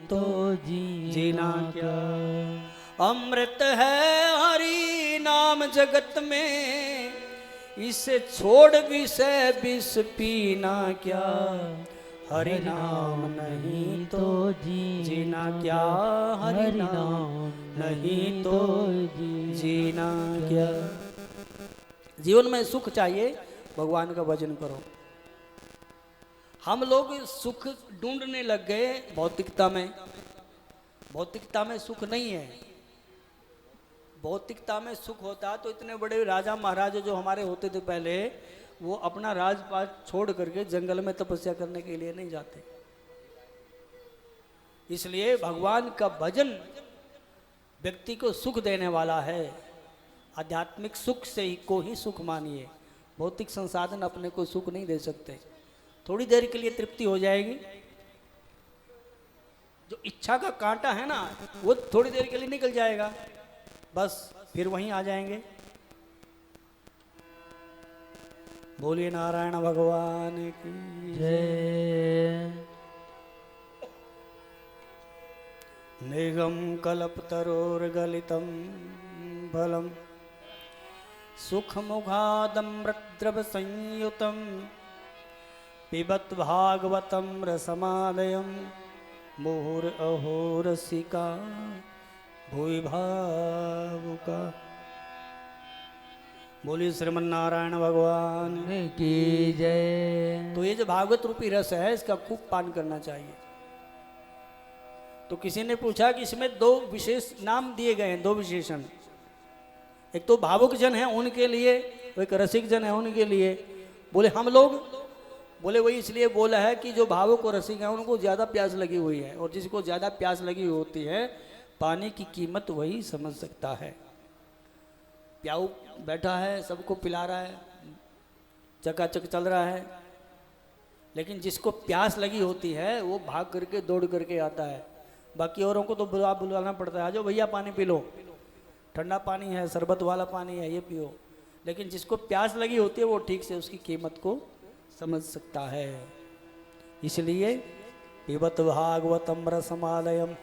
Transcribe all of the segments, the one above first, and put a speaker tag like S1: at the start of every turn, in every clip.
S1: तो जीना क्या।
S2: अमृत है हरि नाम जगत में, इसे छोड़ विषय विष पीना क्या। हरि नाम नहीं तो जीना क्या, हरि नाम नहीं तो जीना क्या। जीवन में सुख चाहिए, भगवान का भजन करो। हम लोग सुख ढूंढने लग गए भौतिकता में। भौतिकता में सुख नहीं है। भौतिकता में सुख होता तो इतने बड़े राजा महाराजा जो हमारे होते थे पहले, वो अपना राजपाट छोड़ करके जंगल में तपस्या करने के लिए नहीं जाते। इसलिए भगवान का भजन व्यक्ति को सुख देने वाला है। आध्यात्मिक सुख से ही को ही सुख मानिए। भौतिक संसाधन अपने को सुख नहीं दे सकते। थोड़ी देर के लिए तृप्ति हो जाएगी। जो इच्छा का कांटा है ना, वो थोड़ी देर के लिए निकल जाएगा, बस फिर वहीं आ जाएंगे। बोलिए नारायण भगवान की
S1: जय।
S2: निगम कल्पतरोर्गलितं फलम् सुखमुखादमृतद्रव संयुतं पिबत भागवतं रसमालयं मुहुरहो रसिका भुवि भावुका। बोलिए श्रीमन्नारायण भगवान
S1: की जय।
S2: तो ये जो भागवत रूपी रस है, इसका खूब पान करना चाहिए। तो किसी ने पूछा कि इसमें दो विशेष नाम दिए गए हैं, दो विशेषण। एक तो भावुक जन है उनके लिए, एक रसिक जन है उनके लिए। बोले हम लोग, बोले वही इसलिए बोला है कि जो भावुक और रसिक है उनको ज़्यादा प्यास लगी हुई है, और जिसको ज़्यादा प्यास लगी होती है पानी की कीमत वही समझ सकता है। प्याऊ बैठा है, सबको पिला रहा है, चकाचक चल रहा है, लेकिन जिसको प्यास लगी होती है वो भाग करके दौड़ करके आता है। बाकी औरों को तो बुलाना पड़ता है, आ जाओ भैया पानी पी लो, ठंडा पानी है, शरबत वाला पानी है, ये पियो। लेकिन जिसको प्यास लगी होती है वो ठीक से उसकी कीमत को समझ सकता है। इसलिए पिबत भागवतम रसमालयम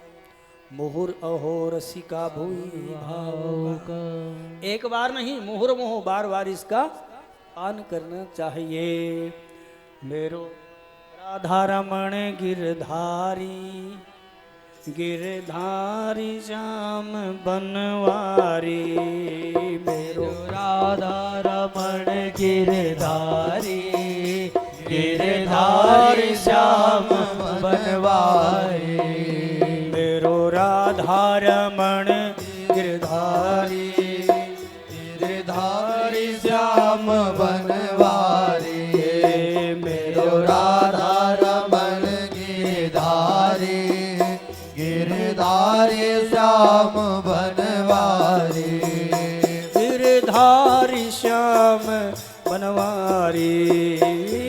S2: मुहुर अहो रसिका भुवि भावुका। एक बार नहीं, मुहुर मुहुर बार बार इसका पान करना चाहिए। मेरो राधा रमण गिरधारी, गिरधारी श्याम बनवारी। मेरो
S1: राधा रमण गिरधारी, गिरधारी श्याम बनवारी।
S2: मेरो राधा रमण गिरधारी,
S1: गिरधारी श्याम बनवारी। मेरो राधा रमण गिरधारी, गिरधारी श्याम बनवारी।
S2: गिरधारी श्याम बनवारी,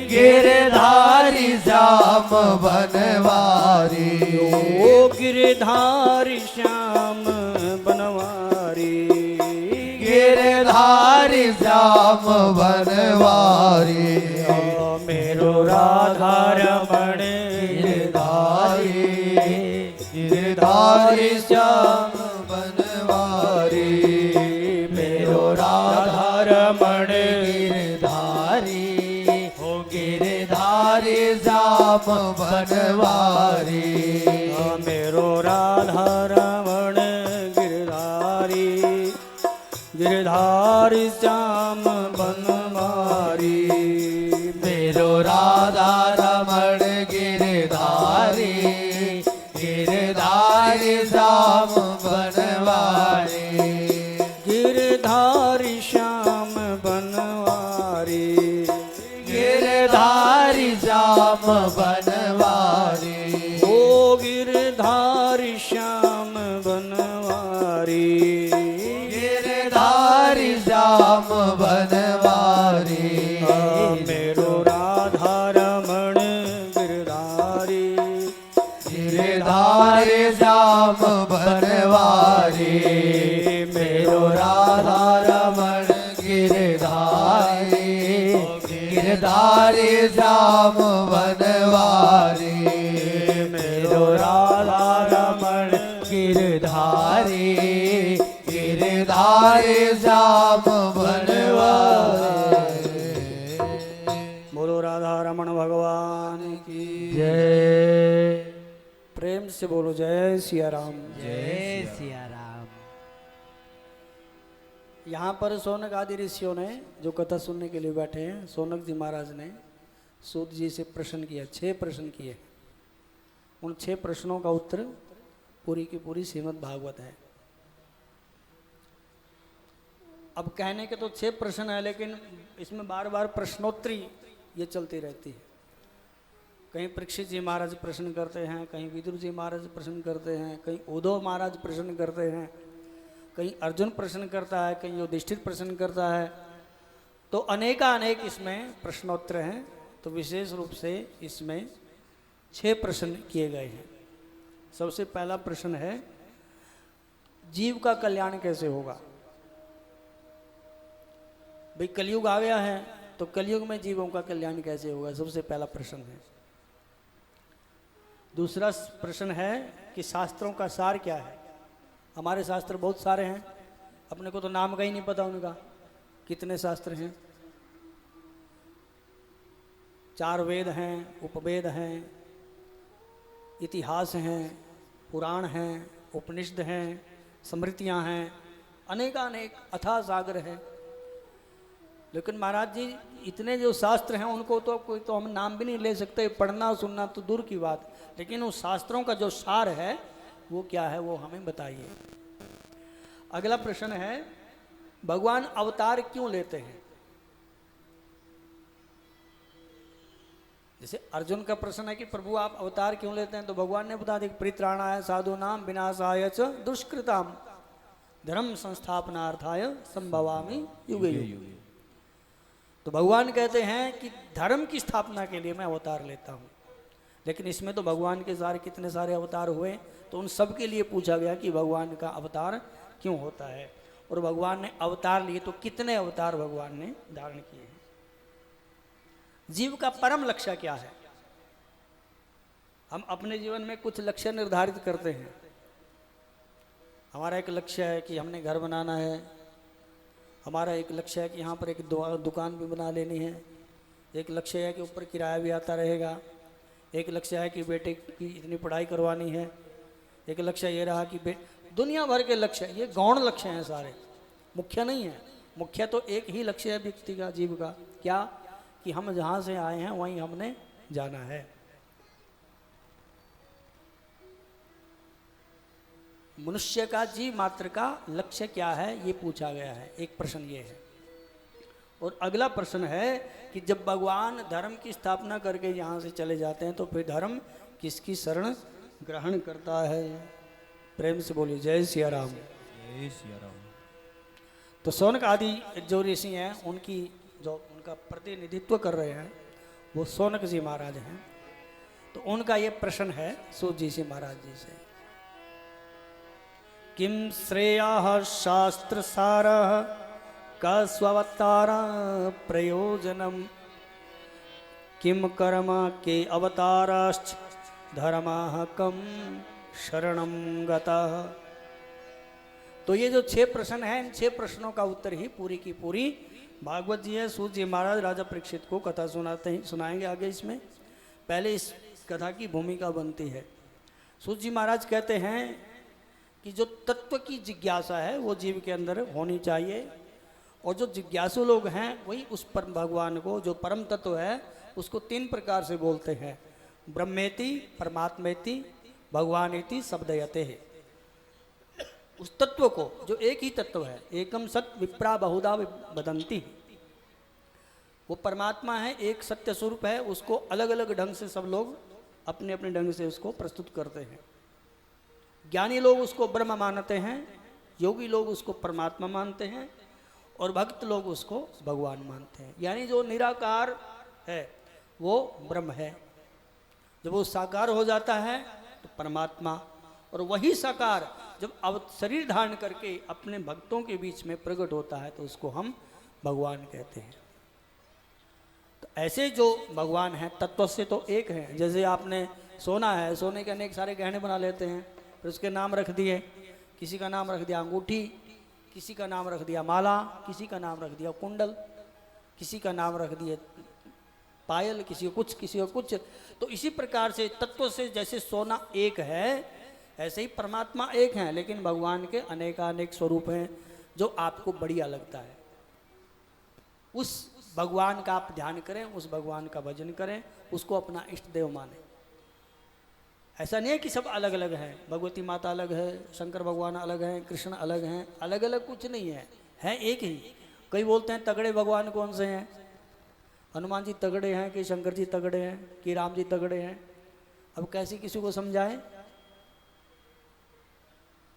S1: गिरधारी श्याम बनवारी।
S2: ओ गिरधारी श्याम बनवारी,
S1: गिरधारी श्याम बनवारी।
S2: मेरो राधा रमण
S1: गिरधारी, गिरधारी श्याम बनवारी। मेरो राधा रमण गिरधारी, हो गिरधारी श्याम बनवारी।
S2: मेरो राधा रमण गिरधारी, गिरधारी श्याम बनवारी।
S1: मेरो राधा रमण गिरधारी, गिरधारी श्याम बनवारी।
S2: गिरधारी श्याम बनवारी,
S1: गिरधारी श्याम बनवारी।
S2: ओ गिरधारी श्याम बनवारी,
S1: गिरधारी श्याम बनवारी।
S2: मेरो राधा रमण गिरधारी,
S1: गिरधारी श्याम बनवारी। मेरो राधा रमण गिरधारी, गिरधारी श्याम बनवारी। मेरो राधा बनवारी श्याम बनवारी।
S2: बोलो राधा रमण भगवान की
S1: जय
S2: प्रेम से बोलो जय सिया राम।
S1: जय सिया राम।
S2: यहाँ पर सोनक आदि ऋषियों ने जो कथा सुनने के लिए बैठे हैं, सोनक जी महाराज ने सूत जी से प्रश्न किया, 6 प्रश्न किए। उन 6 प्रश्नों का उत्तर पूरी की पूरी श्रीमद् भागवत है। अब कहने के तो 6 प्रश्न है, लेकिन इसमें बार बार प्रश्नोत्तरी ये चलती रहती है। कहीं परीक्षित जी महाराज प्रश्न करते हैं, कहीं विदुर जी महाराज प्रश्न करते हैं, कहीं उद्धव महाराज प्रश्न करते हैं, कहीं अर्जुन प्रश्न करता है, कहीं युधिष्ठिर प्रश्न करता है। तो अनेकानेक इसमें प्रश्नोत्तर हैं। तो विशेष रूप से इसमें 6 प्रश्न किए गए हैं। सबसे पहला प्रश्न है, जीव का कल्याण कैसे होगा। भाई कलयुग आ गया है, तो कलयुग में जीवों का कल्याण कैसे होगा, सबसे पहला प्रश्न है। दूसरा प्रश्न है कि शास्त्रों का सार क्या है। हमारे शास्त्र बहुत सारे हैं, अपने को तो नाम का ही नहीं पता उनका, कितने शास्त्र हैं। 4 वेद हैं, उपवेद हैं, इतिहास हैं, पुराण हैं, उपनिषद हैं, स्मृतियां हैं, अनेकानेक अथाह सागर है। लेकिन महाराज जी इतने जो शास्त्र हैं उनको तो कोई तो हम नाम भी नहीं ले सकते, पढ़ना सुनना तो दूर की बात। लेकिन उस शास्त्रों का जो सार है वो क्या है, वो हमें बताइए। अगला प्रश्न है, भगवान अवतार क्यों लेते हैं। जैसे अर्जुन का प्रश्न है कि प्रभु आप अवतार क्यों लेते हैं, तो भगवान ने बता दिया, परित्राणाय साधूनां विनाशाय च दुष्कृताम धर्म संस्थापनार्थाय संभवामि युगे युगे। तो भगवान कहते हैं कि धर्म की स्थापना के लिए मैं अवतार लेता हूँ। लेकिन इसमें तो भगवान के सारे कितने सारे अवतार हुए, तो उन सब के लिए पूछा गया कि भगवान का अवतार क्यों होता है। और भगवान ने अवतार लिए तो कितने अवतार भगवान ने धारण किए हैं। जीव का परम लक्ष्य क्या है। हम अपने जीवन में कुछ लक्ष्य निर्धारित करते हैं। हमारा एक लक्ष्य है कि हमने घर बनाना है, हमारा एक लक्ष्य है कि यहाँ पर एक दुकान भी बना लेनी है, एक लक्ष्य है कि ऊपर किराया भी आता रहेगा, एक लक्ष्य है कि बेटे की इतनी पढ़ाई करवानी है, एक लक्ष्य ये रहा कि दुनिया भर के लक्ष्य, ये गौण लक्ष्य हैं सारे, मुख्य नहीं है। मुख्य तो एक ही लक्ष्य है व्यक्ति का, जीव का, क्या कि हम जहाँ से आए हैं वहीं हमने जाना है। मनुष्य का जीव मात्र का लक्ष्य क्या है, ये पूछा गया है। एक प्रश्न ये है। और अगला प्रश्न है कि जब भगवान धर्म की स्थापना करके यहाँ से चले जाते हैं तो फिर धर्म किसकी शरण ग्रहण करता है। प्रेम से बोलिए जय सिया राम।
S1: जय सिया राम।
S2: तो शौनक आदि जो ऋषि हैं उनकी जो उनका प्रतिनिधित्व कर रहे हैं वो शौनक जी महाराज हैं। तो उनका ये प्रश्न है सूत जी से महाराज जी से, किम श्रेयः शास्त्र सारः कस्वतार प्रयोजनम किम कर्म के अवताराश्च धर्मः कम शरणम गतः। तो ये जो 6 प्रश्न हैं, इन 6 प्रश्नों का उत्तर ही पूरी की पूरी भागवत जी है। सूत जी महाराज राजा परीक्षित को कथा सुनाएंगे आगे। इसमें पहले इस कथा की भूमिका बनती है। सूत जी महाराज कहते हैं कि जो तत्व की जिज्ञासा है वो जीव के अंदर होनी चाहिए, और जो जिज्ञासु लोग हैं वही उस परम भगवान को, जो परम तत्व है, उसको 3 प्रकार से बोलते हैं, ब्रह्मेति, परमात्मेति, भगवानेति शब्दयते है। उस तत्व को, जो एक ही तत्व है, एकम सत विप्रा बहुधा वदंती, वो परमात्मा है, एक सत्य स्वरूप है, उसको अलग अलग ढंग से सब लोग अपने अपने ढंग से उसको प्रस्तुत करते हैं। ज्ञानी लोग उसको ब्रह्म मानते हैं, योगी लोग उसको परमात्मा मानते हैं, और भक्त लोग उसको भगवान मानते हैं। यानी जो निराकार है वो ब्रह्म है, जब वो साकार हो जाता है तो परमात्मा, और वही साकार जब अब शरीर धारण करके अपने भक्तों के बीच में प्रकट होता है तो उसको हम भगवान कहते हैं। तो ऐसे जो भगवान हैं तत्व से तो एक हैं। जैसे आपने सोना है, सोने के अनेक सारे गहने बना लेते हैं, फिर उसके नाम रख दिए, किसी का नाम रख दिया अंगूठी, किसी का नाम रख दिया माला, किसी का नाम रख दिया कुंडल, किसी का नाम रख दिया पायल, किसी को कुछ, किसी को कुछ। तो इसी प्रकार से तत्व से जैसे सोना एक है, ऐसे ही परमात्मा एक है, लेकिन भगवान के अनेकानेक स्वरूप हैं जो आपको बढ़िया लगता है। उस भगवान का आप ध्यान करें, उस भगवान का भजन करें, उसको अपना इष्ट देव माने। ऐसा नहीं है कि सब अलग अलग हैं, भगवती माता अलग है, शंकर भगवान अलग हैं, कृष्ण अलग हैं, अलग अलग कुछ नहीं है एक ही। कई बोलते हैं तगड़े भगवान कौन से हैं, हनुमान जी तगड़े हैं कि शंकर जी तगड़े हैं कि राम जी तगड़े हैं। अब कैसे किसी को समझाएं?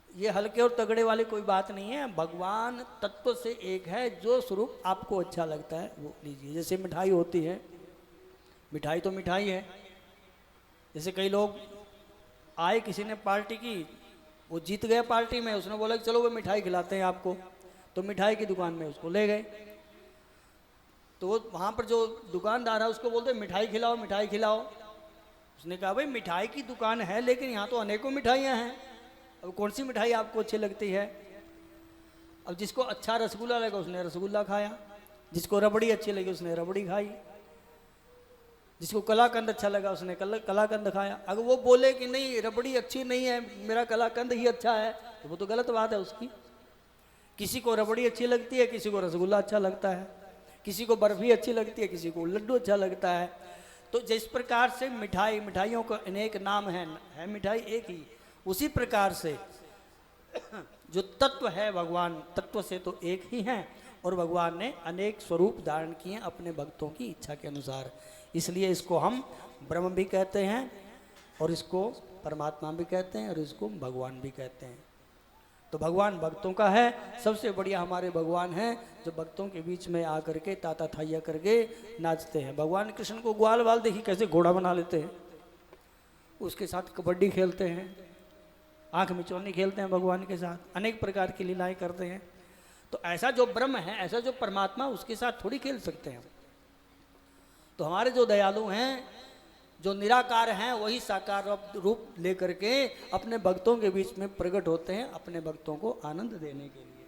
S2: ये हल्के और तगड़े वाली कोई बात नहीं है। भगवान तत्व से एक है, जो स्वरूप आपको अच्छा लगता है वो लीजिए। जैसे मिठाई होती है, मिठाई तो मिठाई है। जैसे कई लोग आए, किसी ने पार्टी की, वो जीत गया पार्टी में, उसने बोला कि चलो वो मिठाई खिलाते हैं आपको, तो मिठाई की दुकान में उसको ले गए। तो वो वहाँ पर जो दुकानदार है उसको बोलते मिठाई खिलाओ, मिठाई खिलाओ। उसने कहा भाई मिठाई की दुकान है, लेकिन यहाँ तो अनेकों मिठाइयाँ हैं, अब कौन सी मिठाई आपको अच्छी लगती है? अब जिसको अच्छा रसगुल्ला लगा उसने रसगुल्ला खाया, जिसको रबड़ी अच्छी लगी उसने रबड़ी खाई, जिसको कलाकंद अच्छा लगा उसने कलाकंद खाया। अगर वो बोले कि नहीं रबड़ी अच्छी नहीं है, मेरा कलाकंद ही अच्छा है, तो वो तो गलत बात है उसकी। किसी को रबड़ी अच्छी लगती है, किसी को रसगुल्ला अच्छा लगता है, किसी को बर्फी अच्छी लगती है, किसी को लड्डू अच्छा लगता है। तो जिस प्रकार से मिठाइयों का अनेक नाम है मिठाई एक ही, उसी प्रकार से जो तत्व है भगवान, तत्व से तो एक ही हैं, और भगवान ने अनेक स्वरूप धारण किए अपने भक्तों की इच्छा के अनुसार। इसलिए इसको हम ब्रह्म भी कहते हैं, और इसको परमात्मा भी कहते हैं, और इसको भगवान भी कहते हैं। तो भगवान भक्तों का है। सबसे बढ़िया हमारे भगवान हैं जो भक्तों के बीच में आकर के ताता थाइया करके नाचते हैं। भगवान कृष्ण को ग्वाल बाल देखिए कैसे घोड़ा बना लेते हैं, उसके साथ कबड्डी खेलते हैं, आंख मिचौनी खेलते हैं, भगवान के साथ अनेक प्रकार की लीलाएं करते हैं। तो ऐसा जो ब्रह्म है, ऐसा जो परमात्मा, उसके साथ थोड़ी खेल सकते हैं। तो हमारे जो दयालु हैं, जो निराकार हैं, वही साकार रूप लेकर के अपने भक्तों के बीच में प्रकट होते हैं, अपने भक्तों को आनंद देने के लिए।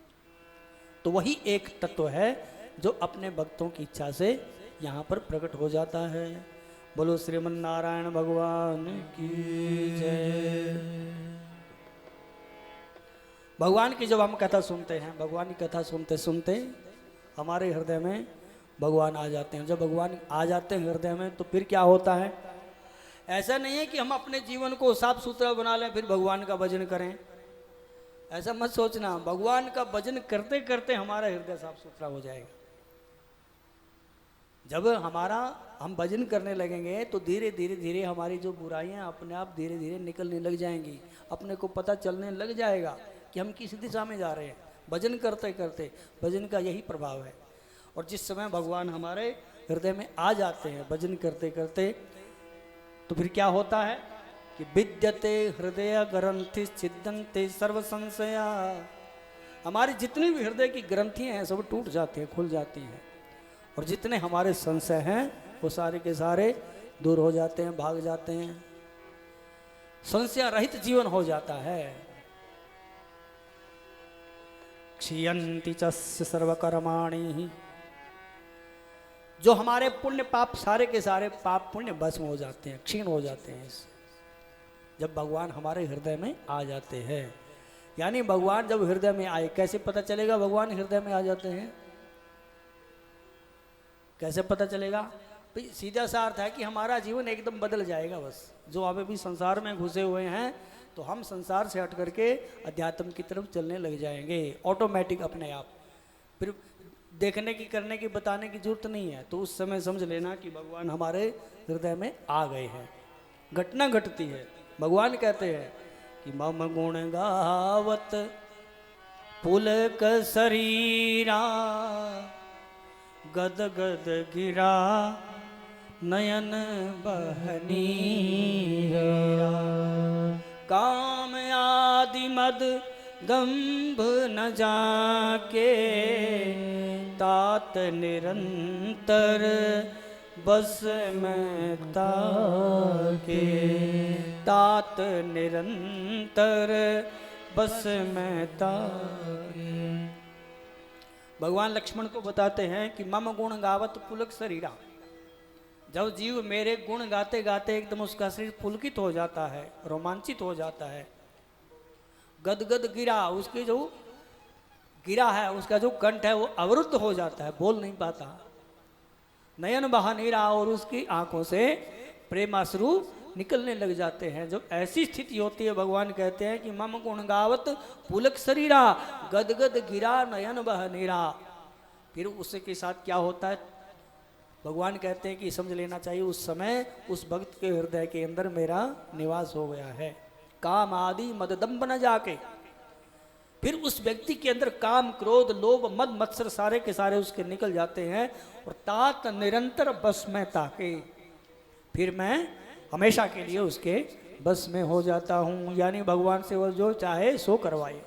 S2: तो वही एक तत्व है जो अपने भक्तों की इच्छा से यहाँ पर प्रकट हो जाता है। बोलो श्रीमन नारायण भगवान की जय। भगवान की जब हम कथा सुनते हैं, भगवान की कथा सुनते सुनते हमारे हृदय में भगवान आ जाते हैं। जब भगवान आ जाते हैं हृदय में, तो फिर क्या होता है? ऐसा नहीं है कि हम अपने जीवन को साफ सुथरा बना लें फिर भगवान का भजन करें, ऐसा मत सोचना। भगवान का भजन करते करते हमारा हृदय साफ सुथरा हो जाएगा। जब हम भजन करने लगेंगे तो धीरे धीरे धीरे हमारी जो बुराइयां अपने आप धीरे धीरे निकलने लग जाएंगी। अपने को पता चलने लग जाएगा कि हम किस दिशा में जा रहे हैं भजन करते करते। भजन का यही प्रभाव है। और जिस समय भगवान हमारे हृदय में आ जाते हैं भजन करते करते, तो फिर क्या होता है कि विद्यते हृदय ग्रंथि छिद्यन्ते सर्व संशया। हमारी जितनी भी हृदय की ग्रंथियां हैं सब टूट जाती हैं, खुल जाती हैं, और जितने हमारे संशय हैं वो सारे के सारे दूर हो जाते हैं, भाग जाते हैं। संशय रहित जीवन हो जाता है। क्षीयन्ति च सर्वकर्माणि। जो हमारे पुण्य पाप, सारे के सारे पाप पुण्य भस्म हो जाते हैं, क्षीण हो जाते हैं जब भगवान हमारे हृदय में आ जाते हैं। यानी भगवान जब हृदय में आए, कैसे पता चलेगा भगवान हृदय में आ जाते हैं? कैसे पता चलेगा? भाई सीधा सा अर्थ है कि हमारा जीवन एकदम बदल जाएगा। बस जो अभी भी संसार में घुसे हुए हैं, तो हम संसार से हट करके अध्यात्म की तरफ चलने लग जाएंगे ऑटोमेटिक अपने आप। फिर देखने की, करने की, बताने की जरूरत नहीं है। तो उस समय समझ लेना कि भगवान हमारे हृदय में आ गए हैं। घटना घटती है। भगवान कहते हैं कि मम गुण गावत पुलक शरीरा, गद गद गिरा नयन बहनीरा। काम आदि मद दंभ न जाके, तात निरंतर बस में ताके। तात निरंतर बस में ताके। भगवान लक्ष्मण को बताते हैं कि मम गुण गावत पुलक शरीरा। जब जीव मेरे गुण गाते गाते एकदम उसका शरीर पुलकित हो जाता है, रोमांचित हो जाता है, गदगद गिरा, उसकी जो गिरा है, उसका जो कंठ है वो अवरुद्ध हो जाता है, बोल नहीं पाता, नयन बहा नीरा, और उसकी आंखों से प्रेमाश्रु निकलने लग जाते हैं। जब ऐसी स्थिति होती है, भगवान कहते हैं कि मम गुण गावत पुलक शरीरा, गदगद गिरा नयन बह नीरा। फिर उसके साथ क्या होता है, भगवान कहते हैं कि समझ लेना चाहिए उस समय उस भक्त के हृदय के अंदर मेरा निवास हो गया है। काम आदि मददम्ब न जाके, फिर उस व्यक्ति के अंदर काम क्रोध लोभ मद मत्सर सारे के सारे उसके निकल जाते हैं, और तात निरंतर बस में ताके, फिर मैं हमेशा के लिए उसके बस में हो जाता हूँ। यानी भगवान से वो जो चाहे सो करवाए।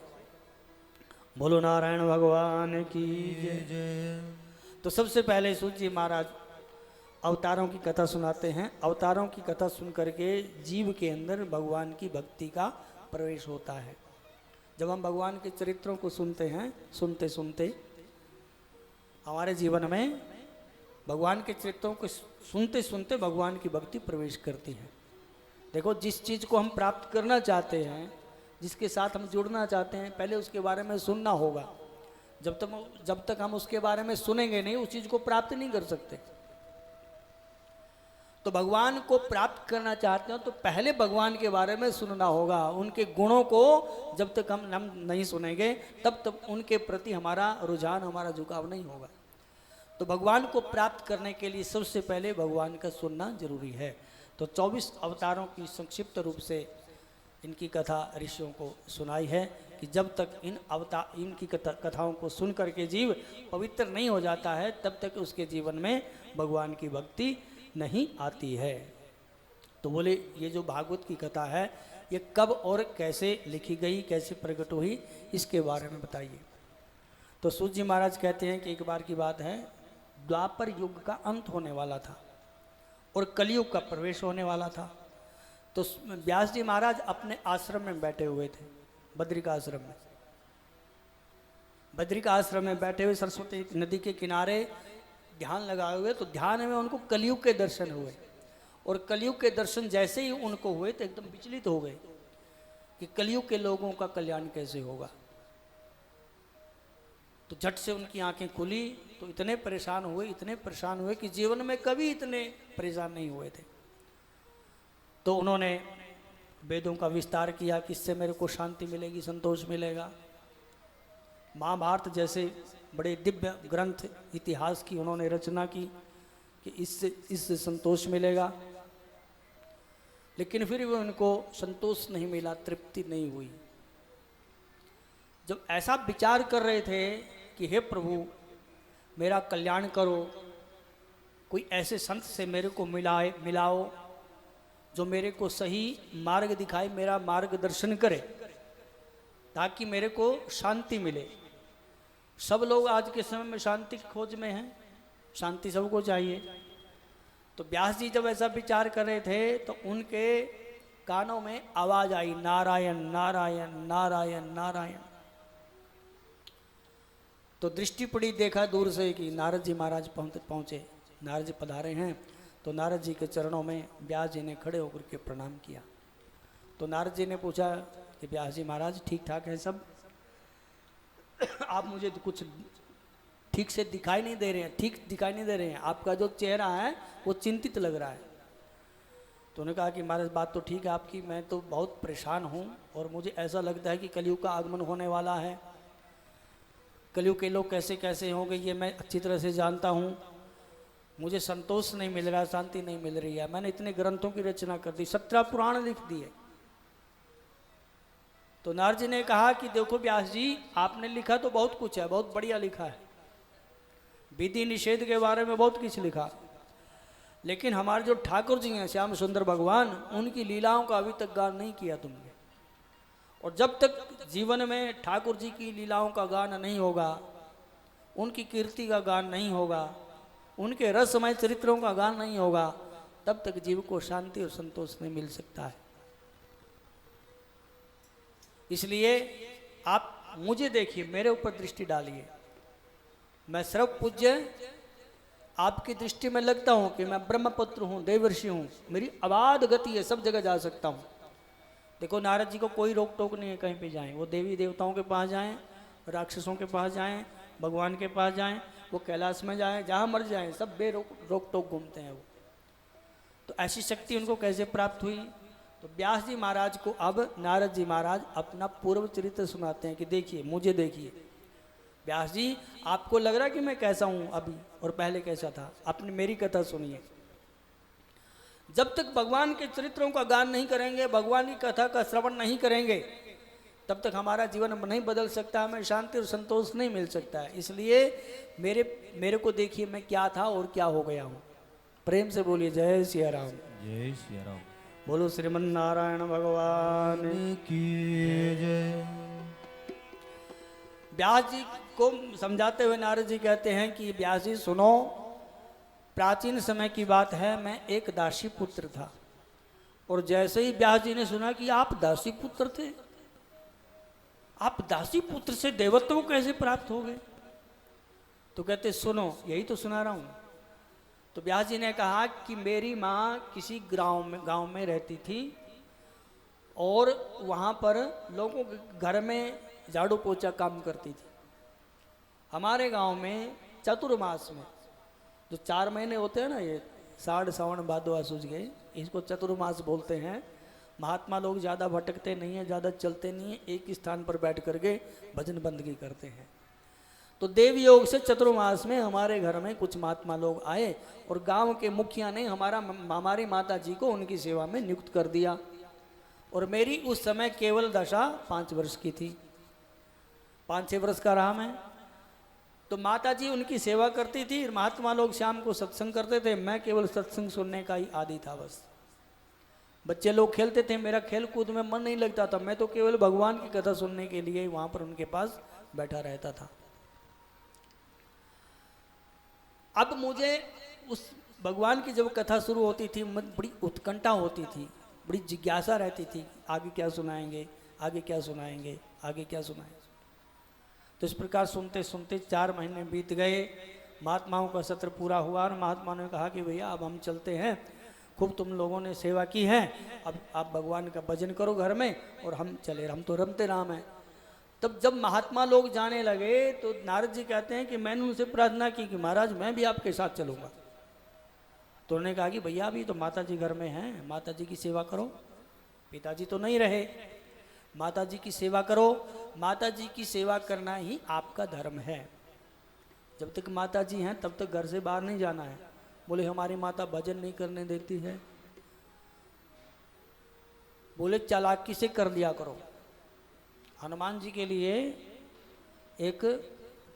S2: बोलो नारायण भगवान की जय। तो सबसे पहले सूत जी महाराज अवतारों की कथा सुनाते हैं। अवतारों की कथा सुन करके जीव के अंदर भगवान की भक्ति का प्रवेश होता है। जब हम भगवान के चरित्रों को सुनते हैं, सुनते सुनते हमारे जीवन में भगवान के चरित्रों को सुनते सुनते भगवान की भक्ति प्रवेश करती है। देखो, जिस चीज़ को हम प्राप्त करना चाहते हैं, जिसके साथ हम जुड़ना चाहते हैं, पहले उसके बारे में सुनना होगा। जब तक हम उसके बारे में सुनेंगे नहीं, उस चीज़ को प्राप्त नहीं कर सकते। तो भगवान को प्राप्त करना चाहते हो तो पहले भगवान के बारे में सुनना होगा। उनके गुणों को जब तक हम नहीं सुनेंगे, तब तक उनके प्रति हमारा रुझान, हमारा झुकाव नहीं होगा। तो भगवान को प्राप्त करने के लिए सबसे पहले भगवान का सुनना जरूरी है। तो 24 अवतारों की संक्षिप्त रूप से इनकी कथा ऋषियों को सुनाई है कि जब तक इनकी कथाओं को सुन करके जीव पवित्र नहीं हो जाता है, तब तक उसके जीवन में भगवान की भक्ति नहीं आती है। तो बोले, ये जो भागवत की कथा है, ये कब और कैसे लिखी गई, कैसे प्रकट हुई, इसके बारे में बताइए। तो सूत जी महाराज कहते हैं कि एक बार की बात है, द्वापर युग का अंत होने वाला था और कलयुग का प्रवेश होने वाला था। तो व्यास जी महाराज अपने आश्रम में बैठे हुए थे, बद्रिका आश्रम में। बद्रिका आश्रम में बैठे हुए सरस्वती नदी के किनारे ध्यान लगाए हुए, तो ध्यान में उनको कलयुग के दर्शन हुए। और कलयुग के दर्शन जैसे ही उनको हुए तो एकदम विचलित हो गए कि कलयुग के लोगों का कल्याण कैसे होगा। तो झट से उनकी आंखें खुली, तो इतने परेशान हुए कि जीवन में कभी इतने परेशान नहीं हुए थे। तो उन्होंने वेदों का विस्तार किया कि इससे मेरे को शांति मिलेगी, संतोष मिलेगा। महाभारत जैसे बड़े दिव्य ग्रंथ, इतिहास की उन्होंने रचना की कि इससे संतोष मिलेगा। लेकिन फिर भी उनको संतोष नहीं मिला, तृप्ति नहीं हुई। जब ऐसा विचार कर रहे थे कि हे प्रभु, मेरा कल्याण करो, कोई ऐसे संत से मेरे को मिलाओ जो मेरे को सही मार्ग दिखाए, मेरा मार्गदर्शन करे, ताकि मेरे को शांति मिले। सब लोग आज के समय में शांति की खोज में हैं, शांति सबको चाहिए। तो व्यास जी जब ऐसा विचार कर रहे थे तो उनके कानों में आवाज आई, नारायण नारायण नारायण नारायण। तो दृष्टि पड़ी, देखा दूर से कि नारद जी महाराज पहुँचे, नारद जी पधारे हैं। तो नारद जी के चरणों में व्यास जी ने खड़े होकर के प्रणाम किया। तो नारद जी ने पूछा कि व्यास जी महाराज ठीक ठाक है सब? आप मुझे कुछ ठीक से दिखाई नहीं दे रहे हैं, ठीक दिखाई नहीं दे रहे हैं, आपका जो चेहरा है वो चिंतित लग रहा है। तो उन्होंने कहा कि महाराज बात तो ठीक है आपकी, मैं तो बहुत परेशान हूँ और मुझे ऐसा लगता है कि कलयुग का आगमन होने वाला है। कलयुग के लोग कैसे कैसे होंगे ये मैं अच्छी तरह से जानता हूँ। मुझे संतोष नहीं मिल रहा, शांति नहीं मिल रही है। मैंने इतने ग्रंथों की रचना कर दी, 17 पुराण लिख दिए। तो नारद जी ने कहा कि देखो व्यास जी, आपने लिखा तो बहुत कुछ है, बहुत बढ़िया लिखा है, विधि निषेध के बारे में बहुत कुछ लिखा, लेकिन हमारे जो ठाकुर जी हैं श्याम सुंदर भगवान, उनकी लीलाओं का अभी तक गान नहीं किया तुमने। और जब तक जीवन में ठाकुर जी की लीलाओं का गान नहीं होगा, उनकी कीर्ति का गान नहीं होगा, उनके रसमय चरित्रों का गान नहीं होगा, तब तक जीव को शांति और संतोष नहीं मिल सकता है। इसलिए आप मुझे देखिए, मेरे ऊपर दृष्टि डालिए। मैं सर्व पूज्य आपकी दृष्टि में लगता हूं कि मैं ब्रह्मपुत्र हूं, देवर्षि हूं, मेरी अबाध गति है, सब जगह जा सकता हूं। देखो नारद जी को कोई रोक टोक नहीं है, कहीं पे जाएं, वो देवी देवताओं के पास जाएं, राक्षसों के पास जाएं, भगवान के पास जाएं, वो कैलाश में जाएं, जहां मर जाएं, सब रोक टोक घूमते हैं वो। तो ऐसी शक्ति उनको कैसे प्राप्त हुई? तो व्यास जी महाराज को अब नारद जी महाराज अपना पूर्व चरित्र सुनाते हैं कि देखिए, मुझे देखिए व्यास जी, आपको लग रहा है कि मैं कैसा हूं अभी और पहले कैसा था, अपनी मेरी कथा सुनिए। जब तक भगवान के चरित्रों का गान नहीं करेंगे, भगवान की कथा का श्रवण नहीं करेंगे, तब तक हमारा जीवन नहीं बदल सकता, हमें शांति और संतोष नहीं मिल सकता है। इसलिए मेरे को देखिए मैं क्या था और क्या हो गया हूँ। प्रेम से बोलिए जय सिया राम।
S1: जय सिया राम।
S2: बोलो श्रीमन नारायण भगवान
S1: की जय।
S2: व्यास जी को समझाते हुए नारद जी कहते हैं कि व्यास जी सुनो, प्राचीन समय की बात है, मैं एक दासी पुत्र था, और जैसे ही व्यास जी ने सुना कि आप दासी पुत्र थे, आप दासी पुत्र से देवत्व कैसे प्राप्त हो गए, तो कहते सुनो, यही तो सुना रहा हूं। तो व्यास जी ने कहा कि मेरी माँ किसी गांव में रहती थी, और वहां पर लोगों के घर में झाड़ू पोछा काम करती थी। हमारे गांव में चतुर्मास में जो 4 महीने होते हैं ना, ये साढ़ सावन भादो आसूज गए, इसको चतुर्मास बोलते हैं। महात्मा लोग ज़्यादा भटकते नहीं हैं, ज़्यादा चलते नहीं हैं, एक ही स्थान पर बैठ करके भजन बंदगी करते हैं। तो देव योग से चतुर्मास में हमारे घर में कुछ महात्मा लोग आए, और गांव के मुखिया ने हमारी माता जी को उनकी सेवा में नियुक्त कर दिया। और मेरी उस समय केवल दशा 5 वर्ष की थी, 5-6 वर्ष का रहा मैं। तो माता जी उनकी सेवा करती थी, महात्मा लोग शाम को सत्संग करते थे, मैं केवल सत्संग सुनने का ही आदी था बस। बच्चे लोग खेलते थे, मेरा खेल कूद में मन नहीं लगता था, मैं तो केवल भगवान की कथा सुनने के लिए वहां पर उनके पास बैठा रहता था। अब मुझे उस भगवान की जब कथा शुरू होती थी, बड़ी उत्कंठा होती थी, बड़ी जिज्ञासा रहती थी, आगे क्या सुनाएंगे, आगे क्या सुनाएंगे, आगे क्या सुनाएंगे। तो इस प्रकार सुनते सुनते 4 महीने बीत गए, महात्माओं का सत्र पूरा हुआ, और महात्माओं ने कहा कि भैया अब हम चलते हैं, खूब तुम लोगों ने सेवा की है, अब आप भगवान का भजन करो घर में, और हम चले, हम तो रमते राम हैं। तब जब महात्मा लोग जाने लगे तो नारद जी कहते हैं कि मैंने उनसे प्रार्थना की कि महाराज मैं भी आपके साथ चलूँगा। तो उन्होंने कहा कि भैया अभी तो माता जी घर में हैं, माता जी की सेवा करो, पिताजी तो नहीं रहे, माता जी की सेवा करो, माता जी की सेवा करना ही आपका धर्म है। जब तक माता जी हैं तब तक घर से बाहर नहीं जाना है। बोले हमारी माता भजन नहीं करने देती है, बोले चालाकी से कर लिया करो। हनुमान जी के लिए एक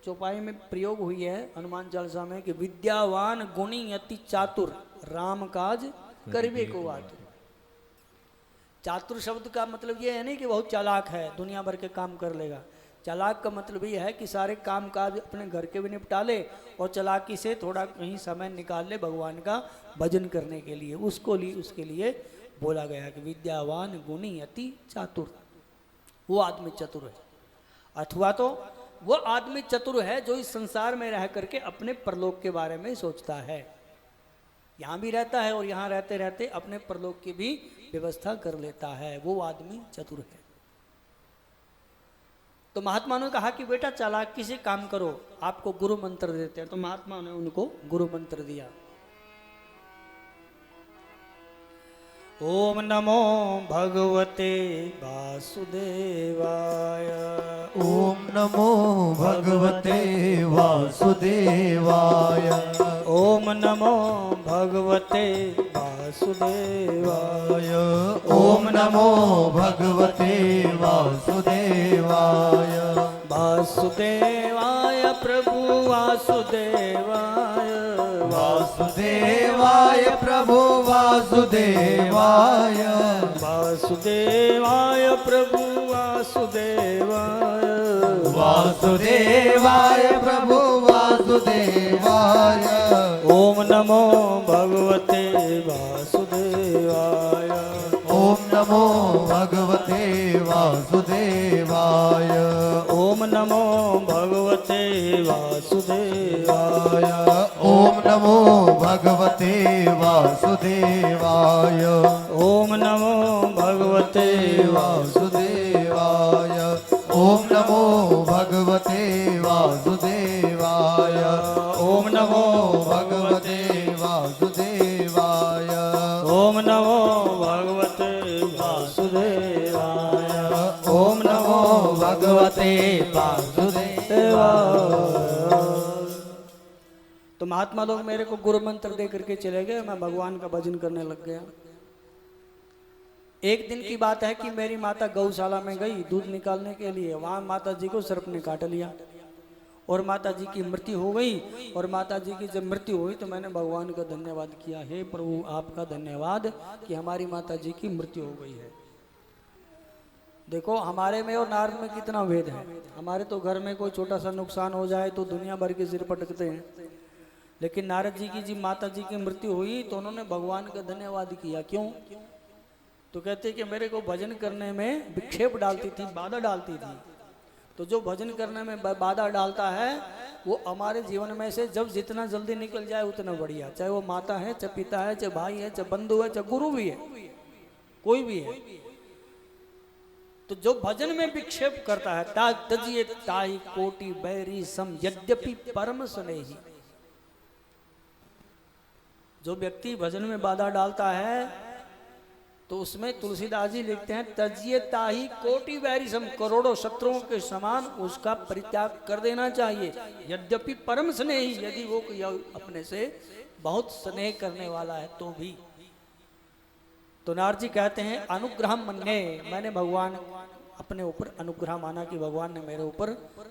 S2: चौपाई में प्रयोग हुई है हनुमान चालीसा में कि विद्यावान गुणी अति चातुर, राम काज करिबे को आतुर। चातुर शब्द का मतलब ये है नहीं कि बहुत चालाक है, दुनिया भर के काम कर लेगा। चालाक का मतलब ये है कि सारे काम काज अपने घर के भी निपटा ले, और चालाकी से थोड़ा कहीं समय निकाल ले भगवान का भजन करने के लिए। उसके लिए बोला गया कि विद्यावान गुणी अति चातुर, वो आदमी चतुर है। अथवा तो वो आदमी चतुर है जो इस संसार में रह करके अपने परलोक के बारे में सोचता है, यहाँ भी रहता है और यहाँ रहते रहते अपने परलोक की भी व्यवस्था कर लेता है, वो आदमी चतुर है। तो महात्मा ने कहा कि बेटा चालाकी से काम करो, आपको गुरु मंत्र देते हैं। तो महात्मा ने उनको गुरु मंत्र दिया। ओम नमो भगवते वासुदेवाय।
S1: ओम नमो भगवते वासुदेवाय।
S2: ओम नमो भगवते वासुदेवाय।
S1: ओम नमो भगवते वासुदेवाय।
S2: वासुदेवाय प्रभु वासुदेवाय।
S1: वासुदेवाय प्रभु वासुदेवाय।
S2: वासुदेवाय प्रभु वासुदेवाय।
S1: वासुदेवाय प्रभु वासुदेवाय।
S2: ओम नमो भगवते वासुदेवाय।
S1: ओम नमो भगवते वासुदेवाय।
S2: ओम नमो भगवते वासुदेवाय।
S1: ओम नमो भगवते वासुदेवाय
S2: ओम नमो भगवते
S1: वासुदेवाय ओम नमो भगवते वासुदेवाय ओम नमो भगवते वासुदेवाय
S2: ओम नमो भगवते वासुदेवाय
S1: ओम नमो भगवते वासुदेवाय।
S2: तो महात्मा लोग मेरे को गुरु मंत्र दे करके चले गए, मैं भगवान का भजन करने लग गया। एक दिन की बात है कि मेरी माता गौशाला में गई दूध निकालने के लिए, वहां माता जी को सर्प ने काट लिया और माता जी की मृत्यु हो गई। और माता जी की जब मृत्यु हुई तो मैंने भगवान का धन्यवाद किया, हे प्रभु आपका धन्यवाद कि हमारी माता जी की मृत्यु हो गई है। देखो हमारे में और नारद में कितना भेद है। हमारे तो घर में कोई छोटा सा नुकसान हो जाए तो दुनिया भर के सिर पटकते हैं, लेकिन नारद जी की जी माता जी की मृत्यु हुई तो उन्होंने भगवान का धन्यवाद किया। क्यों? तो कहते कि मेरे को भजन करने में विक्षेप डालती थी, बाधा डालती थी। तो जो भजन करने में बाधा डालता है वो हमारे जीवन में से जब जितना जल्दी निकल जाए उतना बढ़िया, चाहे वो माता है, चाहे पिता है, चाहे भाई है, चाहे बंधु है, चाहे गुरु भी है, कोई भी है। तो जो भजन में विक्षेप करता है तजिए ताई कोटि बैरी सम यद्यपि परम स्नेही। जो व्यक्ति भजन में बाधा डालता है तो उसमें तुलसीदास जी लिखते हैं तजिए ताही कोटि बैरी सम, करोड़ों शत्रुओं के समान उसका परित्याग कर देना चाहिए। यद्यपि परम स्नेही, यदि वो अपने से बहुत स्नेह करने वाला है तो भी। तो नारद जी कहते हैं अनुग्रह मन्ये, मैंने भगवान अपने ऊपर अनुग्रह माना कि भगवान ने मेरे ऊपर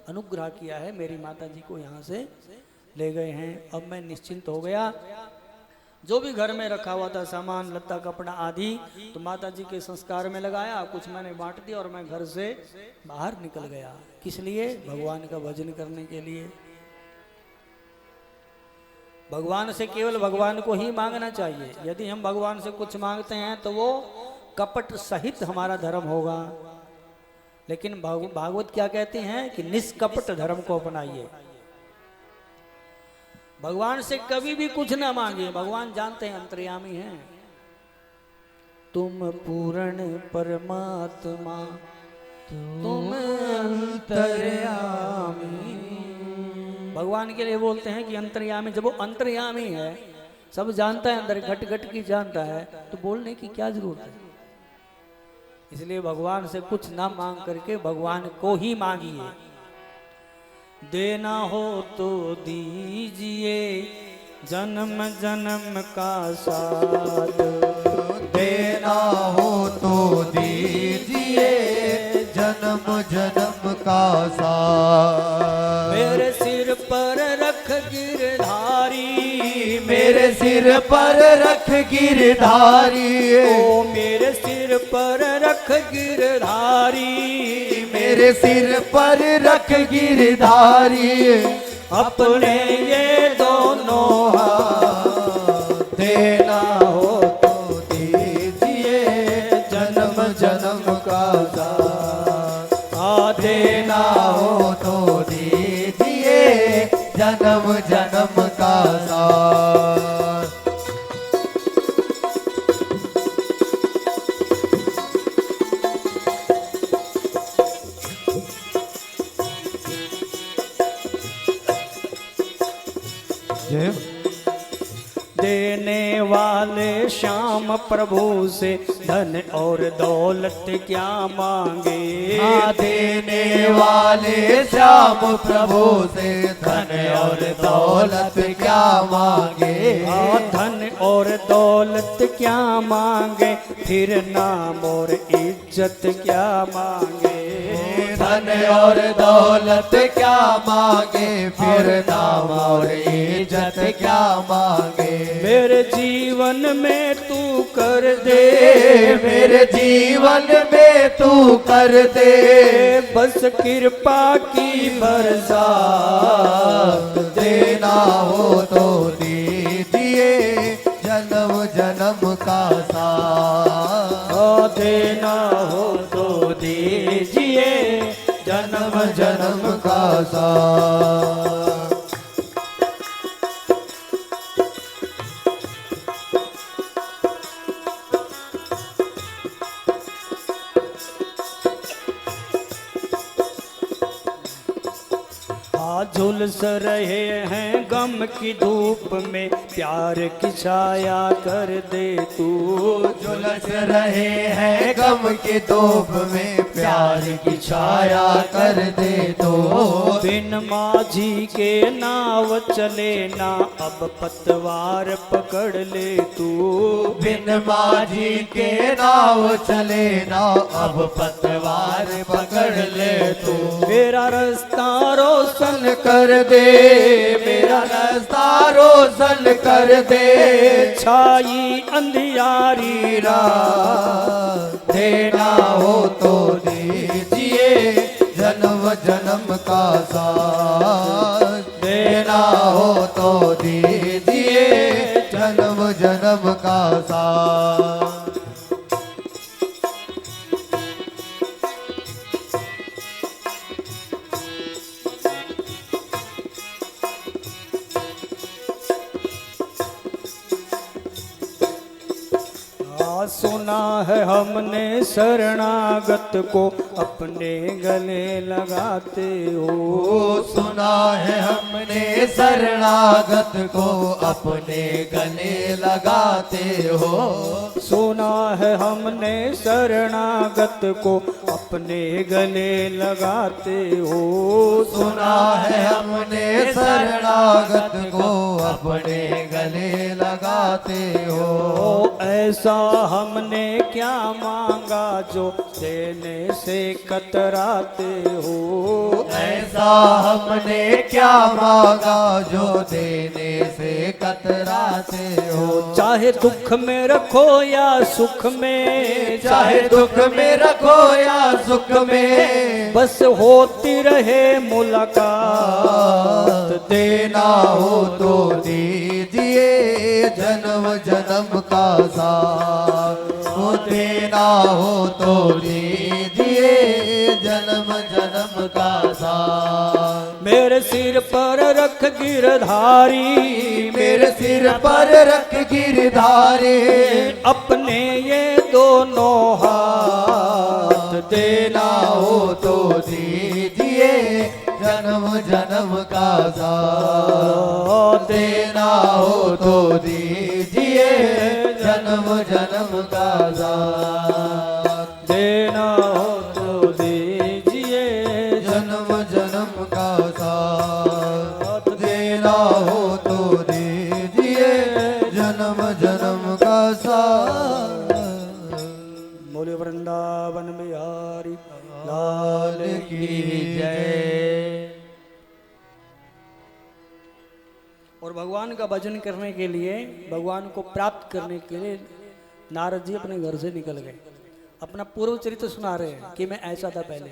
S2: अनुग्रह किया है, मेरी माता जी को यहाँ से ले गए हैं। अब मैं निश्चिंत हो गया। जो भी घर में रखा हुआ था सामान लत्ता कपड़ा आदि तो माता जी के संस्कार में लगाया, कुछ मैंने बांट दिया और मैं घर से बाहर निकल गया। किस लिए? भगवान का भजन करने के लिए। भगवान से केवल भगवान को ही मांगना चाहिए। यदि हम भगवान से कुछ मांगते हैं तो वो कपट सहित हमारा धर्म होगा। लेकिन भागवत क्या कहते हैं कि निष्कपट धर्म को अपनाइए। भगवान से कभी भी कुछ ना मांगिए, भगवान जानते हैं अंतर्यामी हैं। तुम पूर्ण परमात्मा तुम अंतर्यामी। भगवान के लिए बोलते हैं कि अंतर्यामी। जब वो अंतर्यामी है, सब जानता है, अंदर घट घट की जानता है, तो बोलने की क्या जरूरत है। इसलिए भगवान से कुछ ना मांग करके भगवान को ही मांगिए। देना हो तो दीजिए जन्म जन्म का साथ,
S1: देना हो तो दीजिए जन्म जन्म का साथ।
S2: मेरे सिर पर रख गिरधारी,
S1: मेरे सिर पर रख गिरधारी,
S2: ओ मेरे सिर पर रख गिरधारी,
S1: मेरे सिर पर रख गिरधारी।
S2: अपने ये दोनों हाथ,
S1: देना हो तो दीजिए जन्म जन्म का साथ। देना हो तो दीजिए जन्म जन्म का साथ।
S2: देने वाले श्याम प्रभु से धन और दौलत क्या मांगे।
S1: देने वाले श्याम प्रभु से धन और दौलत क्या मांगे।
S2: धन और दौलत क्या मांगे, फिर नाम और इज्जत क्या मांगे।
S1: धन और दौलत क्या मांगे, फिर नाम और इज्जत क्या मांगे।
S2: मेरे जीवन में तू कर दे,
S1: मेरे जीवन में तू कर दे
S2: बस कृपा की बरसात।
S1: देना हो तो दीजिए जन्म जन्म का साथ।
S2: देना हो तो दीजिए
S1: जन्म जन्म का साथ।
S2: झुलस रहे हैं गम की धूप में, प्यार की छाया कर दे तू।
S1: झुलस रहे हैं गम की धूप में, प्यार की छाया कर दे तो।
S2: बिन माझी के नाव चले ना, अब पतवार पकड़ ले तू।
S1: बिन माझी के नाव चले ना, अब पतवार पकड़ ले तू।
S2: मेरा रास्ता रोशन
S1: कर दे, मेरा रास्ता रोशन कर दे।
S2: छाई अंधियारी
S1: रात देना हो तो दीजिए, जन्म जन्म का साथ देना हो तो दीजिए, जन्म जन्म का साथ।
S2: सुना है हमने शरणागत को अपने गले लगाते हो।
S1: सुना है हमने शरणागत को अपने गले लगाते हो।
S2: सुना है हमने शरणागत को अपने गले लगाते हो।
S1: सुना है हमने शरणागत को अपने गले लगाते हो।
S2: ऐसा हमने क्या मांगा जो देने से कतराते हो।
S1: ऐसा हमने क्या मांगा जो देने से कतराते हो।
S2: चाहे दुख में रखो या सुख में,
S1: चाहे दुख में रखो या सुख में,
S2: बस होती रहे मुलाकात।
S1: देना हो तो दीजिए, जन्म जन्म का साथ। वो देना हो तो दीजिए, जन्म जन्म का साथ।
S2: मेरे सिर पर रख गिरधारी,
S1: मेरे सिर पर रख गिरधारी,
S2: अपने ये दोनों हाथ।
S1: देना हो तो दीजिए, जन्म जन्म का साथ। देना हो तो दीजिए, जन्म जन्म का साथ।
S2: देना हो तो दीजिए,
S1: जन्म जन्म का साथ। देना हो तो दीजिए, जन्म जन्म का साथ।
S2: बोले वृंदावन बिहारी
S1: लाल की जय।
S2: और भगवान का भजन करने के लिए, भगवान को प्राप्त करने के लिए नारद जी अपने घर से निकल गए। अपना पूर्व चरित्र सुना रहे हैं कि मैं ऐसा था पहले।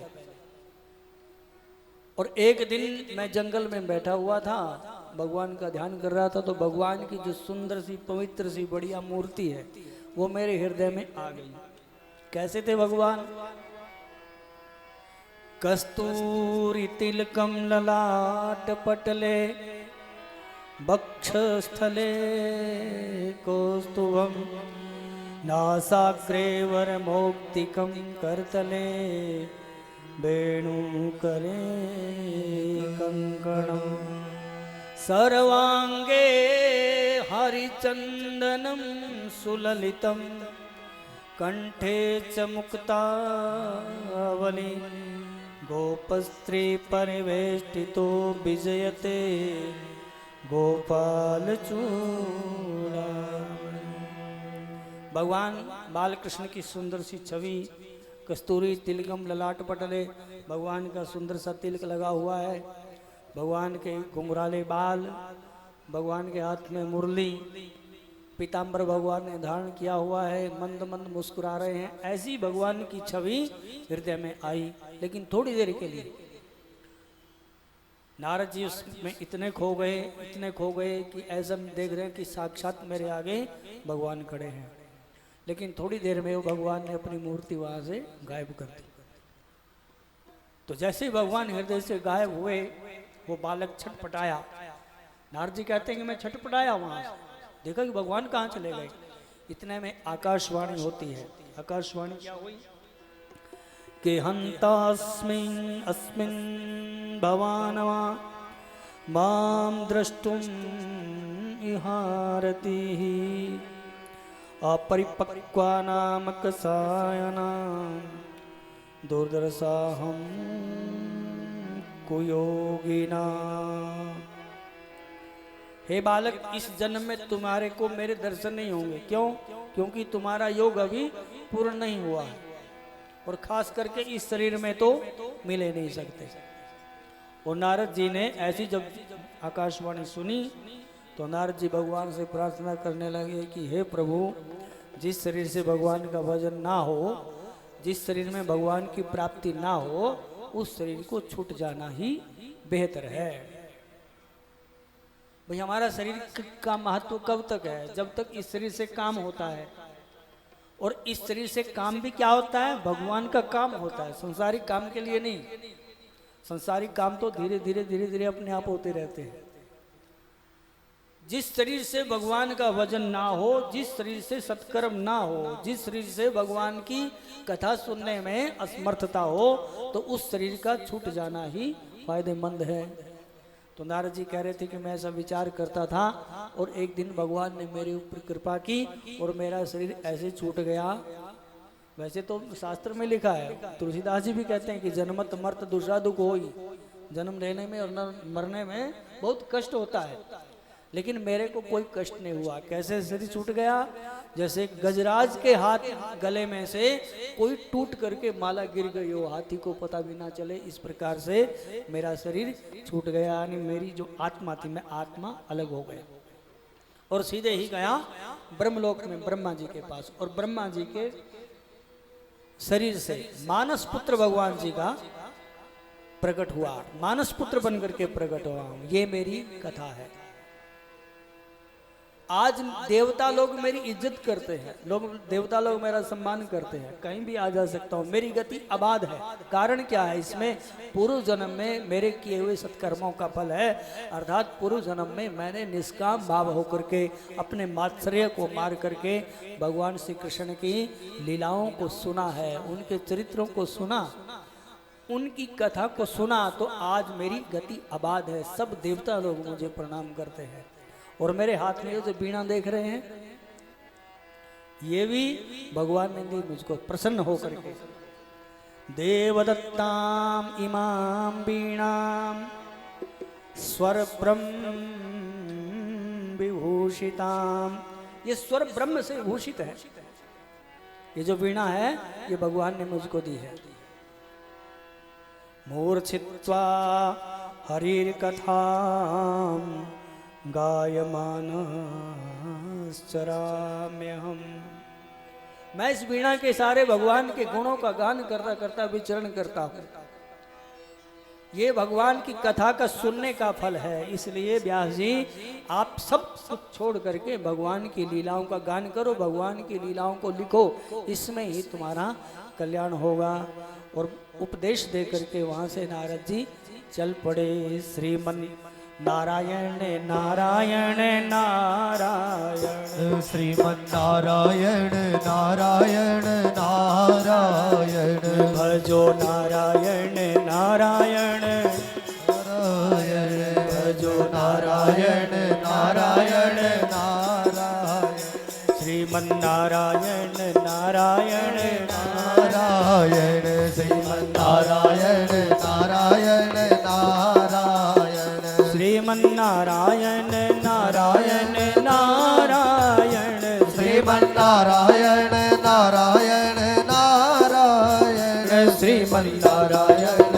S2: और एक दिन मैं जंगल में बैठा हुआ था, भगवान का ध्यान कर रहा था, तो भगवान की जो सुंदर सी पवित्र सी बढ़िया मूर्ति है वो मेरे हृदय में आ गई। कैसे थे भगवान? कस्तूरी तिलकम ललाट पटले, वक्षस्थले कौस्तुभम, नासाग्रे वरमौक्तिकं करतले, वेणुकरे कंकणम, सर्वांगे हरिचंदनं सुललितं, कंठे च मुक्तावली, गोपस्त्री परिवेष्टितो विजयते, गोपाल चूड़ामणि। भगवान बालकृष्ण की सुंदर सी छवि, कस्तूरी तिलकम ललाट पटले, भगवान का सुंदर सा तिलक लगा हुआ है, भगवान के घुंघराले बाल, भगवान के हाथ में मुरली, पीताम्बर भगवान ने धारण किया हुआ है, मंद मंद मुस्कुरा रहे हैं। ऐसी भगवान की छवि हृदय में आई, लेकिन थोड़ी देर के लिए। नारद जी उसमें इतने खो गए कि ऐसा देख रहे हैं कि साक्षात मेरे आगे भगवान खड़े हैं। लेकिन थोड़ी देर में वो भगवान ने अपनी मूर्ति वहां से गायब कर दी। तो जैसे ही भगवान हृदय से गायब हुए, वो बालक छटपटाया। नारद जी कहते हैं कि मैं छटपटाया, वहां देखा कि भगवान कहाँ चले गए। इतने में आकाशवाणी होती है। आकाशवाणी क्या हुई कि हंतास्मिन् अस्मिन् भवानवा मां द्रष्टुम इहारति अपरिपक्वानाम कसायनाम दुर्दर्शाहम कुयोगिना। हे बालक, इस जन्म में तुम्हारे को मेरे दर्शन नहीं होंगे। क्यों? क्योंकि तुम्हारा योग अभी पूर्ण नहीं हुआ है, और खास करके इस शरीर में तो मिले नहीं सकते। और नारद जी ने ऐसी जब आकाशवाणी सुनी तो नारद जी भगवान से प्रार्थना करने लगे कि हे प्रभु, जिस शरीर से भगवान का भजन ना हो, जिस शरीर में भगवान की प्राप्ति ना हो, उस शरीर को छूट जाना ही बेहतर है। भाई, हमारा शरीर का महत्व कब तक है? जब तक इस शरीर से काम होता है। और इस शरीर से काम भी क्या होता है? भगवान का काम होता है, संसारिक काम के लिए नहीं। संसारिक काम तो धीरे धीरे धीरे धीरे अपने आप होते रहते हैं। जिस शरीर से भगवान का भजन ना हो, जिस शरीर से सत्कर्म ना हो, जिस शरीर से भगवान की कथा सुनने में असमर्थता हो, तो उस शरीर का छूट जाना ही फायदेमंद है। तो नारद जी कह रहे थे कि मैं ऐसा विचार करता था, और एक दिन भगवान ने मेरे ऊपर कृपा की और मेरा शरीर ऐसे छूट गया। वैसे तो शास्त्र में लिखा है, तुलसीदास जी भी कहते हैं कि जन्मत मर्त दूसरा दुख होई। जन्म लेने में और मरने में बहुत कष्ट होता है, लेकिन मेरे को कोई कष्ट नहीं हुआ। कैसे शरीर छूट गया? जैसे गजराज के हाथ गले में से कोई टूट करके माला गिर गई हो, हाथी को पता भी ना चले, इस प्रकार से मेरा शरीर छूट गया। यानी मेरी जो आत्मा थी, मैं आत्मा अलग हो गया और सीधे ही गया ब्रह्मलोक में ब्रह्मा जी के पास। और ब्रह्मा जी के शरीर से मानस पुत्र भगवान जी का प्रकट हुआ, मानस पुत्र बनकर के प्रकट हुआ। ये मेरी कथा है। आज देवता लोग मेरी इज्जत करते हैं, देवता लोग मेरा सम्मान करते हैं, कहीं भी आ जा सकता हूँ, मेरी गति अबाध है। कारण क्या है? इसमें पूर्व जन्म में मेरे किए हुए सत्कर्मों का फल है। अर्थात पूर्व जन्म में मैंने निष्काम भाव होकर के अपने मात्सर्य को मार करके भगवान श्री कृष्ण की लीलाओं को सुना है, उनके चरित्रों को सुना, उनकी कथा को सुना, तो आज मेरी गति अबाध है। सब देवता लोग मुझे प्रणाम करते हैं। और मेरे हाथ में ये जो बीणा देख रहे हैं, ये भी भगवान ने दी मुझको प्रसन्न होकर के। देवदत्ताम इमाम बीणाम स्वर ब्रह्म विभूषिताम। ये स्वर ब्रह्म से भूषित है। ये जो वीणा है, ये भगवान ने मुझको दी है। मूर्छित्वा हरिर कथाम गायमानश्चराम्यहम्। मैं इस वीणा के सारे भगवान के गुणों का गान करता करता विचरण करता हूँ। ये भगवान की कथा का सुनने का फल है। इसलिए व्यास जी, आप सब कुछ छोड़ करके भगवान की लीलाओं का गान करो, भगवान की लीलाओं को लिखो, इसमें ही तुम्हारा कल्याण होगा। और उपदेश दे करके वहां से नारद जी चल पड़े। श्रीमन नारायण नारायण नारायण,
S1: श्रीमन्नारायण नारायण नारायण,
S2: भजो नारायण नारायण
S1: नारायण, भजो नारायण नारायण नारायण,
S2: श्रीमन्नारायण नारायण
S1: नारायण, श्रीमन्नारायण नारायण नारायण,
S2: श्रीमन्नारायण नारायण नारायण,
S1: श्रीमन्नारायण नारायण नारायण, श्रीमन्नारायण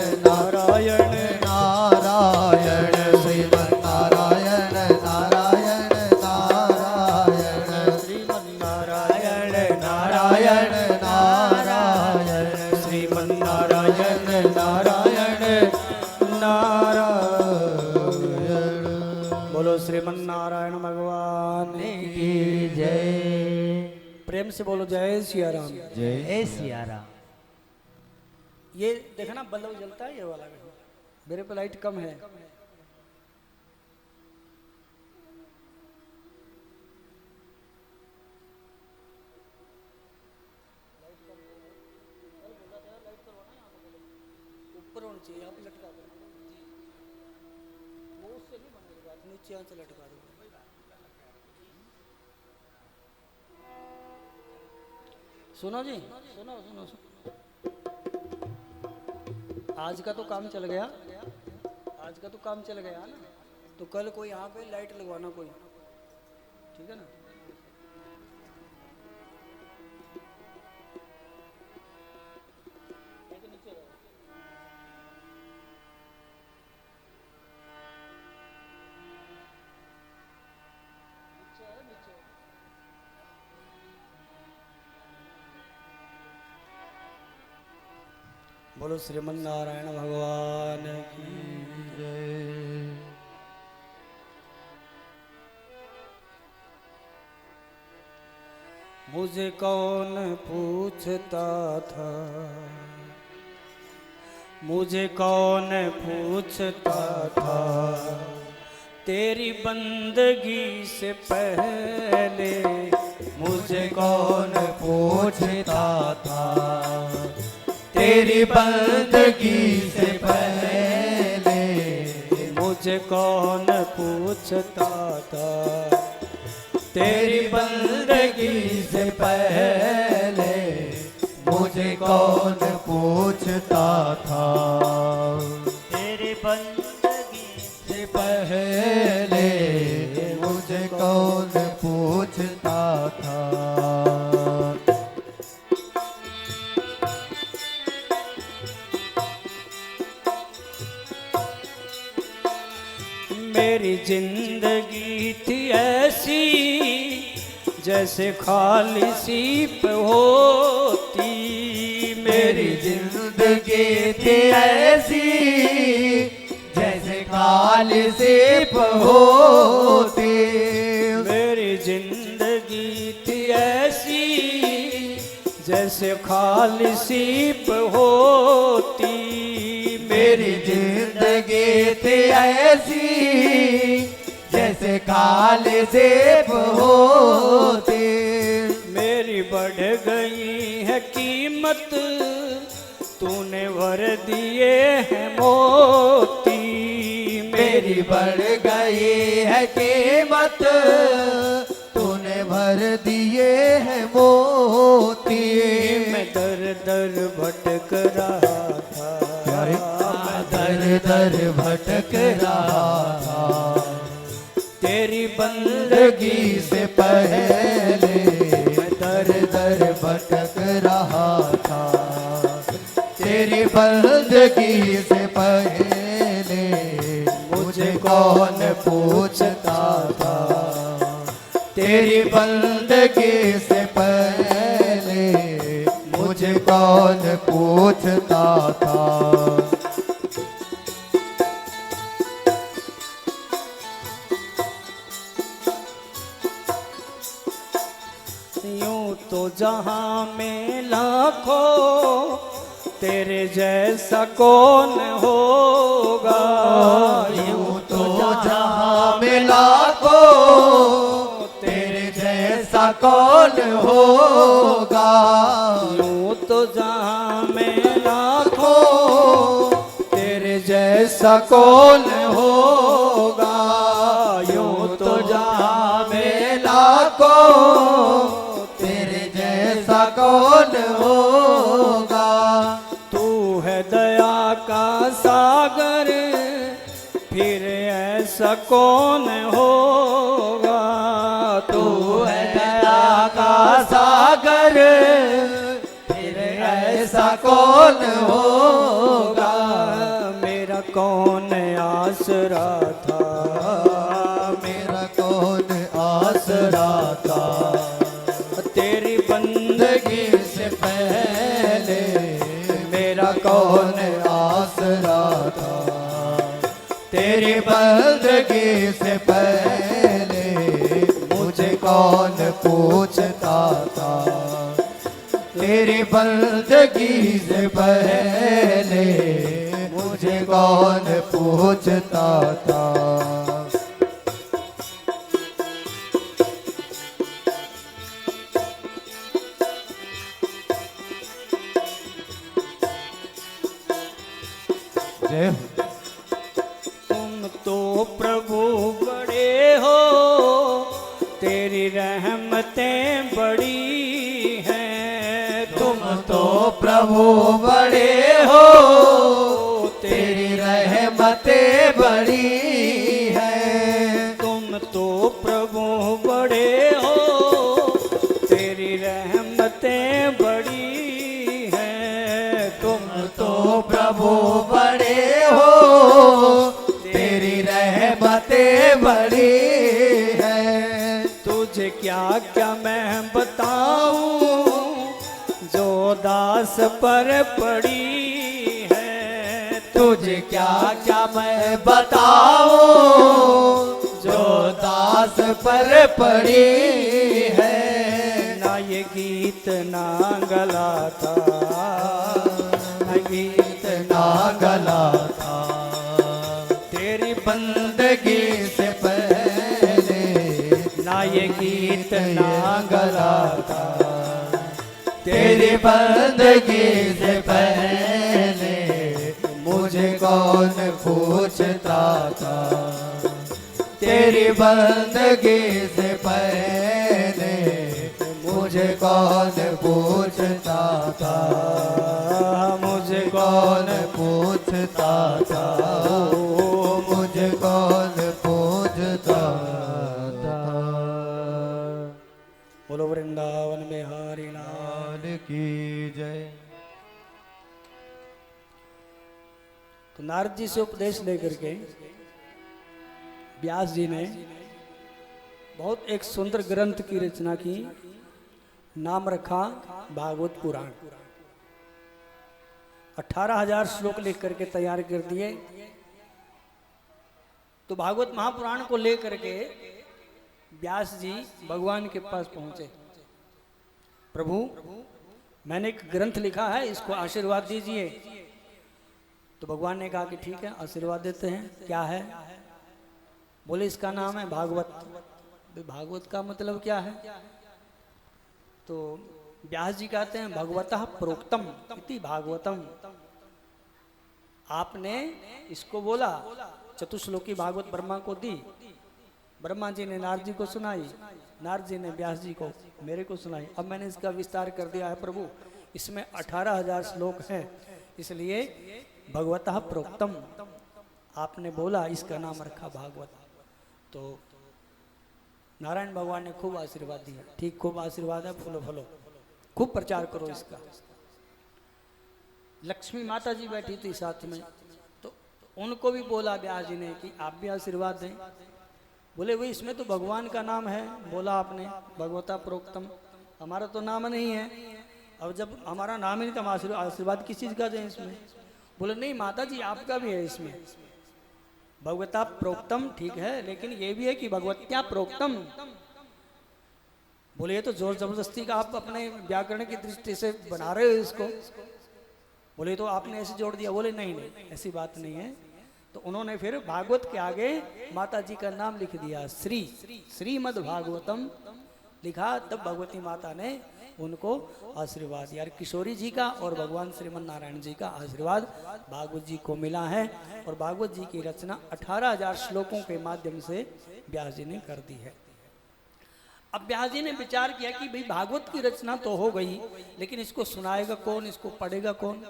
S1: नारायण नारायण, श्रीमन्नारायण नारायण नारायण,
S2: श्रीमन्नारायण नारायण
S1: नारायण,
S2: श्रीमन्नारायण नारायण नारायण। बोलो श्रीमन्नारायण भगवान
S1: की जय।
S2: प्रेम से बोलो जय सिया राम।
S1: जय सिया राम।
S2: ये देखना बल्ब जलता है, ये वाला मेरे पे लाइट कम है। ऊपर होनी चाहिए, यहाँ पे लटका दो। नीचे यहाँ से लटका दो। सुनो जी, सुनो सुनो सुनो, आज का तो काम चल गया, आज का तो काम चल गया ना, तो कल कोई यहाँ पे लाइट लगवाना कोई, ठीक है ना। बोलो श्रीमन नारायण भगवान की
S1: जय।
S2: मुझे कौन पूछता था, मुझे कौन पूछता था, तेरी बंदगी से पहले
S1: मुझे कौन पूछता था, तेरी बंदगी से पहले
S2: मुझे कौन पूछता था,
S1: तेरी बंदगी से पहले मुझे कौन पूछता था,
S2: तेरी बंदगी
S1: से पहले मुझे कौन पूछता था।
S2: मेरी जिंदगी थी ऐसी जैसे खाली सीप होती,
S1: मेरी जिंदगी थी ऐसी जैसे खाली सीप होती,
S2: मेरी जिंदगी थी ऐसी जैसे खाली सीप होती,
S1: मेरी जिंदगी थी ऐसी जैसे खाली सेब होती,
S2: मेरी बढ़ गई है कीमत तूने भर दिए हैं मोती,
S1: मेरी बढ़ गई है कीमत तूने भर दिए हैं मोती,
S2: मैं दर दर भटक रहा था,
S1: दर दर भटक रहा था,
S2: तेरी
S1: बंदगी से पहले मैं दर दर भटक रहा था, तेरी बंदगी से पहले मुझे कौन पूछता था, तेरी बंदगी से पहले मुझे कौन पूछता था।
S2: यूं तो जहां में लाखों तेरे जैसा कौन होगा,
S1: यूं तो जहां में लाखों तेरे जैसा कौन होगा,
S2: यूं तो जहां में लाखों तेरे जैसा कौन होगा,
S1: यूं तो जहां में लाखों तेरे जैसा कौन होगा,
S2: तू है दया का सागर फिर ऐसा कौन होगा,
S1: तू है दया का सागर फिर ऐसा कौन होगा,
S2: मेरा कौन आसरा था,
S1: मेरा कौन आसरा था,
S2: तेरी
S1: जिंदगी से पहले मेरा कौन आसरा था, तेरी बंदगी से पहले मुझे कौन पूछता था, तेरी बंदगी से पहले मुझे कौन पूछता था। जय हो।
S2: तुम तो प्रभु बड़े हो, तेरी रहमतें बड़ी हैं।
S1: तुम तो प्रभु बड़े हो, तेरी रहमतें बड़ी हैं।
S2: तुम तो प्रभु बड़े हो, तेरी रहमतें बड़ी हैं। तुम
S1: तो प्रभु बड़े हो, तेरी रहमतें बड़ी हैं।
S2: तुझे क्या क्या मैं बताऊं, जो दास पर पड़ी है।
S1: तुझे क्या क्या मैं बताऊं, जो दास पर पड़ी है।
S2: ना ये गीत ना गला था, ना गीत
S1: ना गला था,
S2: तेरी
S1: बंदगी से पहले
S2: ना ये गीत ना गला था।
S1: तेरी बंदगी से पहले मुझे कौन पूछता था। तेरी बंदगी से पहले मुझे कौन पूछता था।
S2: मुझे
S1: कौन पूछता था, मुझे कौन पूछता था।
S2: बोलो वृंदावन में हरि लाल
S1: लाल की जय।
S2: तो नारद जी से उपदेश लेकर के व्यास जी ने बहुत एक सुंदर ग्रंथ की रचना की, नाम रखा भागवत पुराण। 18,000 श्लोक लिख करके तैयार कर दिए। तो भागवत महापुराण को लेकर के व्यास जी भगवान के पास पहुंचे। प्रभु, मैंने एक ग्रंथ लिखा है, इसको आशीर्वाद दीजिए। तो भगवान ने कहा कि ठीक है, आशीर्वाद देते हैं। क्या है? बोले इसका नाम है भागवत। भागवत का मतलब क्या है? तो व्यास जी कहते हैं भगवतः प्रोक्तम इति भागवतम। आपने इसको बोला, चतुश्लोकी भागवत ब्रह्मा को दी, ब्रह्मा जी ने नारद जी को सुनाई, नारद जी ने व्यास जी को, मेरे को सुनाई। अब मैंने इसका विस्तार कर दिया है प्रभु, इसमें 18,000 श्लोक हैं, इसलिए भगवतः प्रोक्तम आपने बोला, इसका नाम रखा भागवत। तो नारायण भगवान ने खूब आशीर्वाद दिया। ठीक, खूब आशीर्वाद है, फूलो फलो, खूब प्रचार करो इसका। लक्ष्मी माता जी बैठी थी साथ में, तो उनको भी बोला व्यास जी ने कि आप भी आशीर्वाद दें। बोले वही इसमें तो भगवान का नाम है, बोला आपने भगवता प्रोक्तम, हमारा तो नाम नहीं है। अब जब हमारा नाम ही नहीं तो हम आशीर्वाद किस चीज़ का दें इसमें? बोले नहीं माता जी, आपका भी है इसमें, भगवता प्रोक्तम ठीक है, लेकिन ये भी है कि भगवत्या प्रोक्तम। बोले ये तो जोर जबरदस्ती का आप अपने व्याकरण की दृष्टि से बना रहे हो इसको। बोले तो आपने ऐसे जोड़ दिया। बोले नहीं नहीं, ऐसी बात नहीं है। तो उन्होंने फिर भागवत के आगे माता जी का नाम लिख दिया, श्री श्रीमद् भागवतम लिखा। तब भगवती माता ने उनको आशीर्वाद यार किशोरी जी का और भगवान श्रीमन नारायण जी का आशीर्वाद भागवत जी को मिला है। और भागवत जी की रचना 18,000 श्लोकों के माध्यम से व्यास जी ने कर दी है। अब व्यास जी ने विचार किया कि भाई भागवत की रचना तो हो गई, लेकिन इसको सुनाएगा कौन, इसको पढ़ेगा कौन?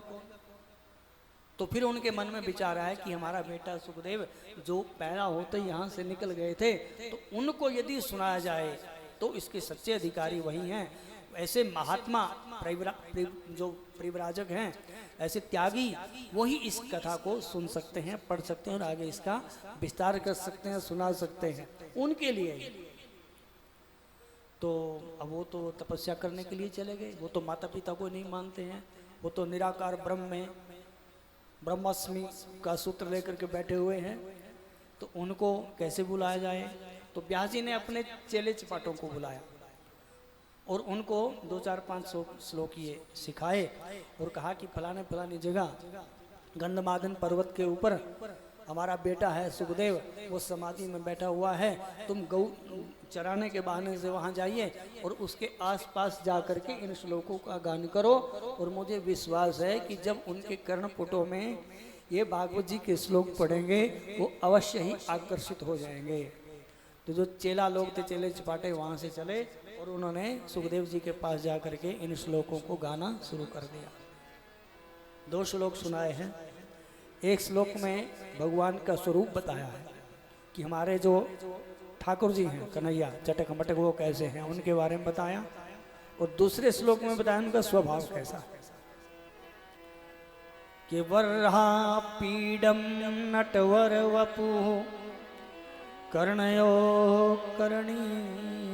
S2: तो फिर उनके मन में विचार आया कि हमारा बेटा सुखदेव जो पैदा होते ही यहाँ से निकल गए थे, तो उनको यदि सुनाया जाए तो इसके सच्चे अधिकारी वही हैं। ऐसे महात्मा जो परिव्राजक हैं, ऐसे त्यागी, वही इस कथा को सुन सकते हैं, पढ़ सकते हैं और आगे इसका विस्तार कर सकते हैं, सुना सकते हैं। उनके लिए तो अब वो तो तपस्या करने के लिए चले गए, वो तो माता पिता को नहीं मानते हैं, वो तो निराकार ब्रह्म में ब्रह्मास्मि का सूत्र लेकर के बैठे हुए हैं। तो उनको कैसे बुलाया जाए? तो व्यास जी ने अपने चेले चपाटों को बुलाया और उनको 2-4-5 श्लोक ये सिखाए और कहा कि फलाने फलानी जगह गंधमादन पर्वत के ऊपर हमारा बेटा है सुखदेव, वो समाधि में बैठा हुआ है, तुम गौ चराने के बहाने से वहाँ जाइए और उसके आसपास जा करके इन श्लोकों का गान करो। और मुझे विश्वास है कि जब उनके कर्णपुटों में ये भागवत जी के श्लोक पढ़ेंगे वो अवश्य ही आकर्षित हो जाएंगे। तो जो चेला लोग थे, चेले चपाटे, वहाँ से चले और उन्होंने सुखदेव जी के पास जा करके इन श्लोकों को गाना शुरू कर दिया। 2 श्लोक सुनाए हैं। एक श्लोक में भगवान का स्वरूप बताया है कि हमारे जो ठाकुर जी हैं कन्हैया चटक मटक वो कैसे हैं, उनके बारे में बताया। और दूसरे श्लोक में बताया उनका स्वभाव कैसा है कि वर्हा पीडम नटवर वपु कर्णयो कर्णीकारम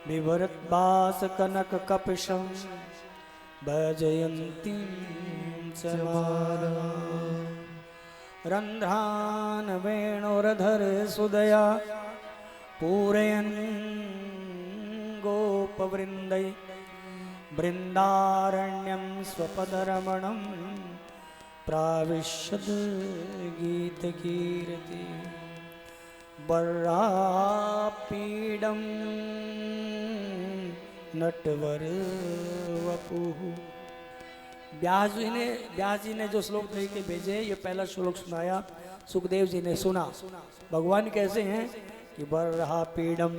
S2: विवरद्भास कनक कपिशम भजयन्ती रंध्रान वेणुरधर सुदया पूरयन् गोपवृन्दै बृन्दारण्यं स्वपदरमणं प्राविशद गीतकीर्ति बर्रापीडं नटवर वपुः। व्यास जी ने जो श्लोक लिख के भेजे, ये पहला श्लोक सुनाया, सुखदेव जी ने सुना। भगवान कैसे हैं कि बर्हा पीडम,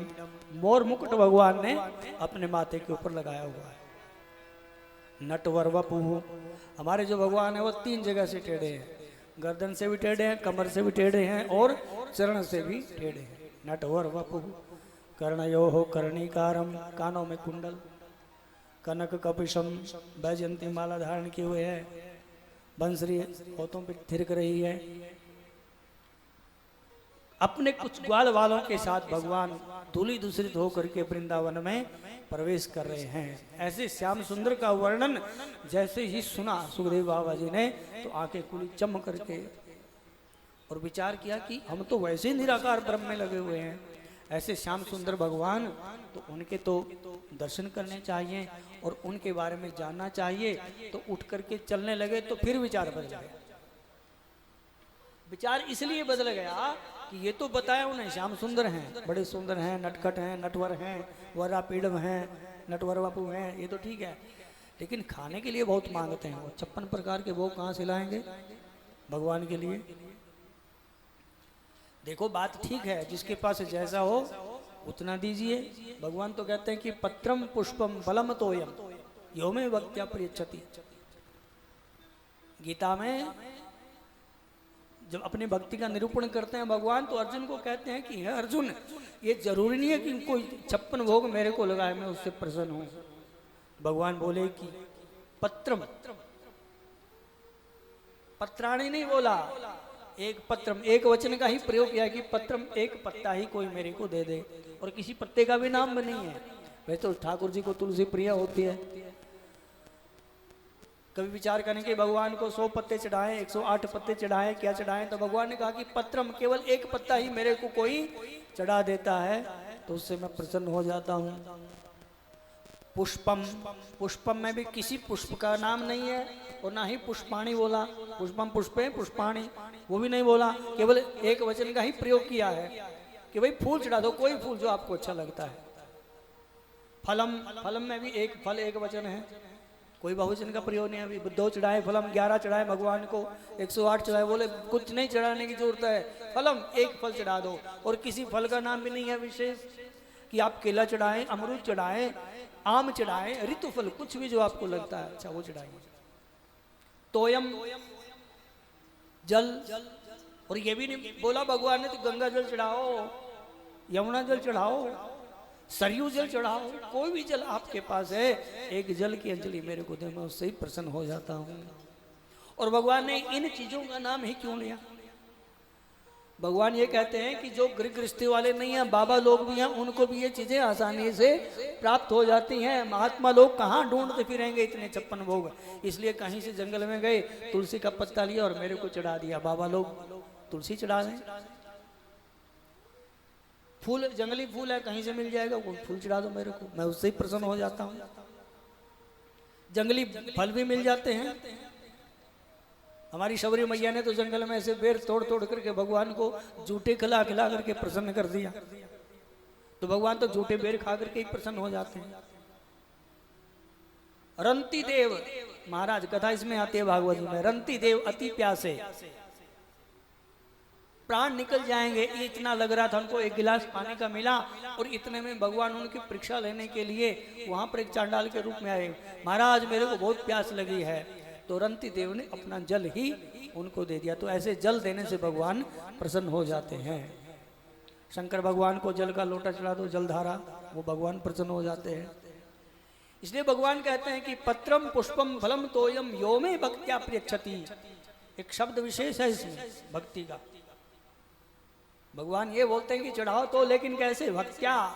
S2: मोर मुकुट भगवान ने अपने माथे के ऊपर लगाया हुआ है। नटवर वपुः, हमारे जो भगवान है वो 3 जगह से टेढ़े हैं, गर्दन से भी टेढ़े हैं, कमर से भी टेढ़े हैं और चरण से भी टेढ़े हैं। नटवर वपुः कर्णयोः कर्णिकारम, कानों में कुंडल, कनक कपिशम, वैजयंती माला धारण किए हुए है, बंसरी होठों पे थिरक रही है। अपने कुछ ग्वाल वालों के साथ भगवान धूलि दूषित होकर के वृंदावन में प्रवेश कर रहे हैं। ऐसे श्याम सुंदर का वर्णन जैसे ही सुना सुखदेव बाबा जी ने तो आंखें खुली चम करके और विचार किया कि हम तो वैसे ही निराकार ब्रह्म में लगे हुए हैं, ऐसे श्याम सुंदर भगवान, तो उनके तो दर्शन करने चाहिए और उनके बारे में जानना चाहिए। तो उठ करके चलने लगे तो फिर विचार बदल गया। विचार इसलिए बदल गया कि ये तो बताया उन्हें श्याम सुंदर हैं, बड़े सुंदर हैं, नटखट हैं, नटवर हैं, वरापीडम हैं, नटवर बापू हैं, ये तो ठीक है, लेकिन खाने के लिए बहुत मांगते हैं। वो 56 प्रकार के भोग कहाँ से लाएंगे भगवान के लिए? देखो बात ठीक है, जिसके पास जैसा हो उतना दीजिए। भगवान तो कहते हैं कि पत्रम पुष्पम फलम तोयम यो में भक्त्या प्रियच्छति। गीता में जब अपनी भक्ति का निरूपण करते हैं भगवान, तो अर्जुन को कहते हैं कि हे अर्जुन, ये जरूरी नहीं है कि कोई 56 भोग मेरे को लगाए, मैं उससे प्रसन्न हूं। भगवान बोले कि पत्रम, पत्राणी नहीं बोला, एक पत्रम, एक वचन का ही प्रयोग किया कि पत्रम, एक पत्ता ही कोई मेरे को दे दे, और किसी पत्ते का भी नाम नहीं है। वैसे तो ठाकुर जी को तुलसी प्रिय होती है। कभी विचार करें कि भगवान को 100 पत्ते चढ़ाएं, 108 पत्ते चढ़ाएं, क्या चढ़ाएं? तो भगवान ने कहा कि पत्रम, केवल एक पत्ता ही मेरे को कोई चढ़ा देता है तो उससे मैं प्रसन्न हो जाता हूँ। पुष्पम, पुष्पम में भी किसी पुष्प का नाम नहीं है और ना ही पुष्पाणी बोला, पुष्पम पुष्पे पुष्पाणी वो भी नहीं बोला, केवल एक वचन का ही प्रयोग किया है कि भाई फूल चढ़ा दो, कोई फूल जो आपको अच्छा लगता है। फलम, फलम में भी एक फल एक वचन है, कोई बहुवचन का प्रयोग नहीं है। अभी 2 चढ़ाए फलम, 11 चढ़ाए भगवान को, 108 चढ़ाए, बोले कुछ नहीं चढ़ाने की जरूरत है, फलम एक फल चढ़ा दो। और किसी फल का नाम भी नहीं है विशेष कि आप केला चढ़ाएं, अमरूद चढ़ाएं, आम चढ़ाएं, ऋतु फल, कुछ भी जो आपको लगता है अच्छा वो चढ़ाइए। तोयम जल, और ये भी नहीं बोला भगवान ने तो गंगा जल चढ़ाओ, यमुना जल चढ़ाओ, सरयू जल चढ़ाओ, कोई भी जल आपके पास है, एक जल की अंजलि मेरे को दे, मैं उससे ही प्रसन्न हो जाता हूँ। और भगवान ने इन चीजों का नाम ही क्यों लिया? भगवान ये कहते हैं कि जो गृहस्थी वाले नहीं हैं, बाबा लोग भी हैं, उनको भी ये चीजें आसानी से प्राप्त हो जाती हैं। महात्मा लोग कहाँ ढूंढते फिरेंगे इतने 56 भोग? इसलिए कहीं से जंगल में गए, तुलसी का पत्ता लिया और मेरे को चढ़ा दिया। बाबा लोग तुलसी चढ़ा दें, फूल जंगली फूल है कहीं से मिल जाएगा, वो फूल चढ़ा दो मेरे को, मैं उससे ही प्रसन्न हो जाता हूँ। जंगली फल भी मिल जाते हैं, हमारी शबरी मैया ने तो जंगल में ऐसे बेर तोड़ तोड़ करके भगवान को जूठे खिला खिला करके प्रसन्न कर दिया। तो भगवान तो जूठे बेर खा करके ही प्रसन्न हो जाते हैं। रंती देव महाराज कथा इसमें आती है भागवत में। रंती देव अति प्यासे, प्राण निकल जाएंगे, ये इतना लग रहा था उनको। एक गिलास पानी का मिला और इतने में भगवान उनकी परीक्षा लेने के लिए वहां पर एक चांडाल के रूप में आए। महाराज मेरे को बहुत प्यास लगी है। तो रंती देव ने अपना जल ही उनको दे दिया। तो ऐसे जल देने से भगवान प्रसन्न हो जाते हैं। शंकर भगवान को जल का लोटा चढ़ा दो, जलधारा, वो भगवान प्रसन्न हो जाते हैं। इसलिए भगवान कहते हैं कि पत्रम पुष्पम फलम तोयम यो में भक्त्या प्रियच्छति। एक शब्द विशेष है इसमें भक्ति का। भगवान ये बोलते हैं कि चढ़ाओ तो, लेकिन कैसे? भक्त्या,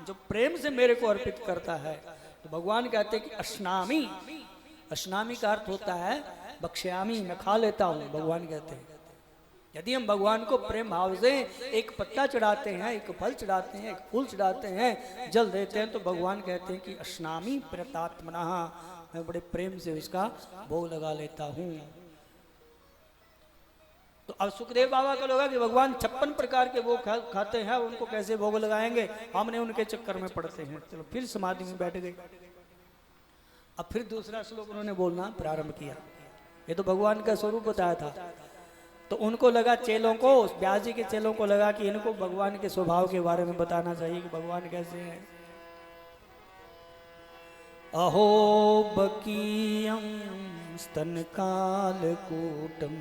S2: जो प्रेम से मेरे को अर्पित करता है। तो भगवान कहते हैं कि अश्नामी, अश्नामी का अर्थ होता है बक्ष्यामी, मैं खा लेता हूं। भगवान कहते हैं यदि हम भगवान को प्रेम भाव से एक पत्ता चढ़ाते हैं, एक फल चढ़ाते हैं, एक फूल चढ़ाते हैं, जल देते हैं, तो भगवान कहते हैं कि अश्नामी प्रतात्मना, मैं बड़े प्रेम से उसका भोग लगा लेता हूं। तो अब सुखदेव बाबा का लोग कि भगवान 56 प्रकार के भोग खाते हैं, उनको कैसे भोग लगाएंगे? हमने उनके चक्कर में पड़ते हैं। चलो फिर समाधि में बैठ गए। अब फिर दूसरा श्लोक उन्होंने बोलना प्रारंभ किया। ये तो भगवान का स्वरूप बताया था। तो उनको लगा, चेलों को, व्यास जी के चेलों को लगा कि इनको भगवान के स्वभाव के बारे में बताना चाहिए कि भगवान कैसे हैं। अहो बकीयम स्तन काल कूटम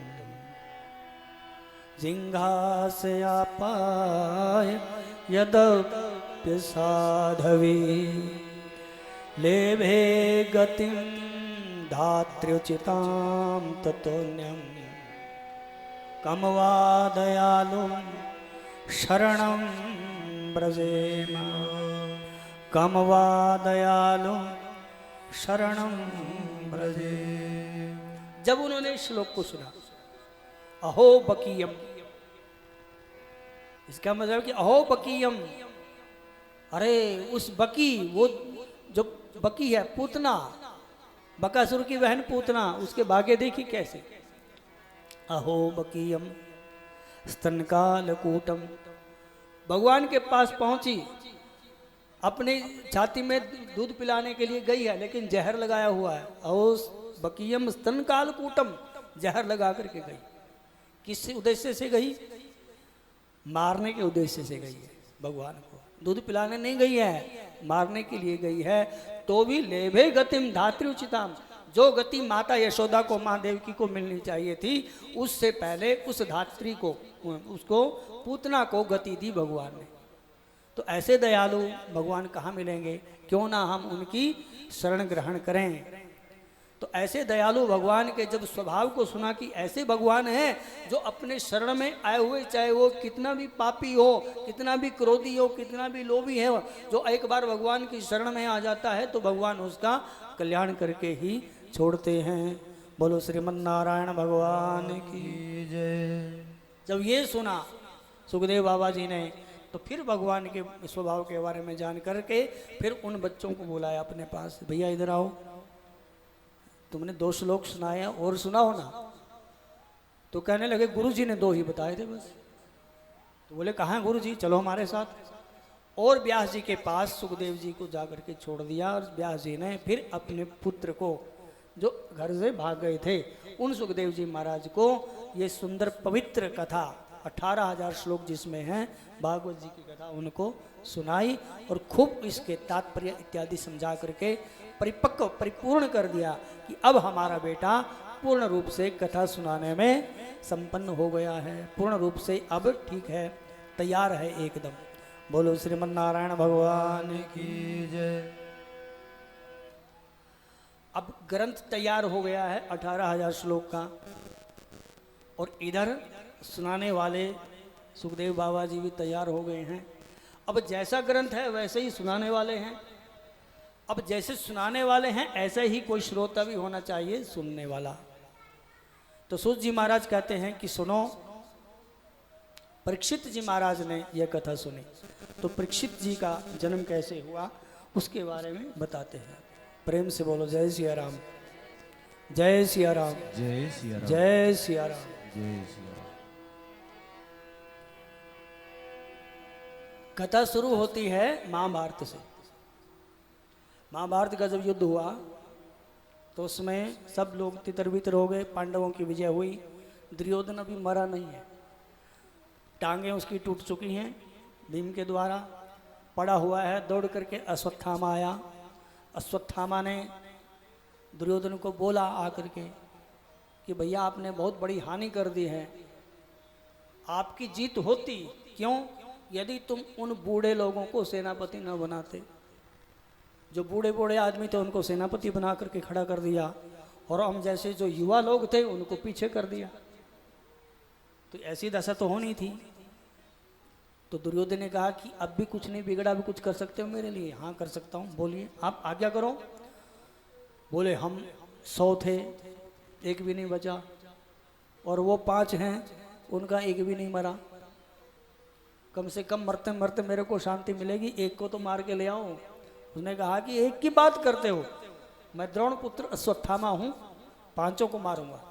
S2: जिंघासयापाय यदप्य साधवे लेभे गतिं धात्र्युचितां ततोन्यं कम वा दयालुं शरणं व्रजेम, कम वा दयालुं शरणं व्रजेम। जब उन्होंने श्लोक को सुना, अहो बकीयम, इसका मतलब कि अहो बकीयम, अरे उस बकी, वो जो बकी है पूतना, बकासुर की बहन पूतना, उसके भाग्य देखी कैसे। अहो बकीयम स्तनकाल कूटम, भगवान के पास पहुंची, अपनी छाती में दूध पिलाने के लिए गई है, लेकिन जहर लगाया हुआ है। अहो बकीयम स्तनकाल कूटम, जहर लगा करके गई। किस उद्देश्य से गई? मारने के उद्देश्य से गई है। भगवान को दूध पिलाने नहीं गई है, मारने के लिए गई है। तो भी लेभे गतिम धात्र्युचिताम, जो गति माता यशोदा को, माँ देवकी को मिलनी चाहिए थी, उससे पहले उस धात्री को, उसको पूतना को गति दी भगवान ने। तो ऐसे दयालु भगवान कहाँ मिलेंगे? क्यों ना हम उनकी शरण ग्रहण करें। तो ऐसे दयालु भगवान के जब स्वभाव को सुना कि ऐसे भगवान हैं जो अपने शरण में आए हुए, चाहे वो कितना भी पापी हो, कितना भी क्रोधी हो, कितना भी लोभी है, जो एक बार भगवान की शरण में आ जाता है तो भगवान उसका कल्याण करके ही छोड़ते हैं। बोलो श्रीमन नारायण भगवान की जय। जब ये सुना सुखदेव बाबा जी ने, तो फिर भगवान के स्वभाव के बारे में जान करके फिर उन बच्चों को बुलाया अपने पास, भैया इधर आओ, तुमने 2 श्लोक सुनाए हैं, और सुनाओ ना। तो कहने लगे गुरुजी ने 2 ही बताए थे बस। तो बोले कहाँ गुरुजी, चलो हमारे साथ। और व्यास जी के पास सुखदेव जी को जाकर के छोड़ दिया। और व्यास जी ने फिर अपने पुत्र को, जो घर से भाग गए थे, उन सुखदेव जी महाराज को ये सुंदर पवित्र कथा 18,000 श्लोक जिसमें हैं भागवत जी की कथा उनको सुनाई और खूब इसके तात्पर्य इत्यादि समझा करके परिपक्व परिपूर्ण कर दिया कि अब हमारा बेटा पूर्ण रूप से कथा सुनाने में संपन्न हो गया है, पूर्ण रूप से अब ठीक है, तैयार है एकदम। बोलो श्रीमन नारायण भगवान की जय। अब ग्रंथ तैयार हो गया है 18,000 श्लोक का, और इधर सुनाने वाले सुखदेव बाबा जी भी तैयार हो गए हैं। अब जैसा ग्रंथ है वैसे ही सुनाने वाले हैं। अब जैसे सुनाने वाले हैं ऐसा ही कोई श्रोता भी होना चाहिए, सुनने वाला। तो सूत जी महाराज कहते हैं कि सुनो, परीक्षित जी महाराज ने यह कथा सुनी। तो परीक्षित जी का जन्म कैसे हुआ उसके बारे में बताते हैं। प्रेम से बोलो जय सिया राम। जय सिया राम,
S1: जय सिया राम,
S2: जय सिया राम।
S1: जय सिया राम।
S2: कथा शुरू होती है महाभारत से। महाभारत का जब युद्ध हुआ तो उसमें सब लोग तितर बितर हो गए, पांडवों की विजय हुई। दुर्योधन अभी मरा नहीं है, टांगें उसकी टूट चुकी हैं भीम के द्वारा, पड़ा हुआ है। दौड़ करके अश्वत्थामा आया। अश्वत्थामा ने दुर्योधन को बोला आकर के कि भैया आपने बहुत बड़ी हानि कर दी है, आपकी जीत होती। क्यों? यदि तुम उन बूढ़े लोगों को सेनापति न बनाते, जो बूढ़े बूढ़े आदमी थे उनको सेनापति बना करके खड़ा कर दिया, और हम जैसे जो युवा लोग थे उनको पीछे कर दिया, तो ऐसी दशा तो होनी थी। तो दुर्योधन ने कहा कि अब भी कुछ नहीं बिगड़ा, भी कुछ कर सकते हो मेरे लिए? हाँ कर सकता हूँ, बोलिए आप आज्ञा करो। बोले हम 100 थे, एक भी नहीं बचा, और वो 5 हैं, उनका एक भी नहीं मरा। कम से कम मरते मरते मेरे को शांति मिलेगी, एक को तो मार के ले आओ। उसने कहा कि एक की बात करते हो, मैं द्रोण पुत्र अश्वत्थामा हूँ, 5 को मारूंगा।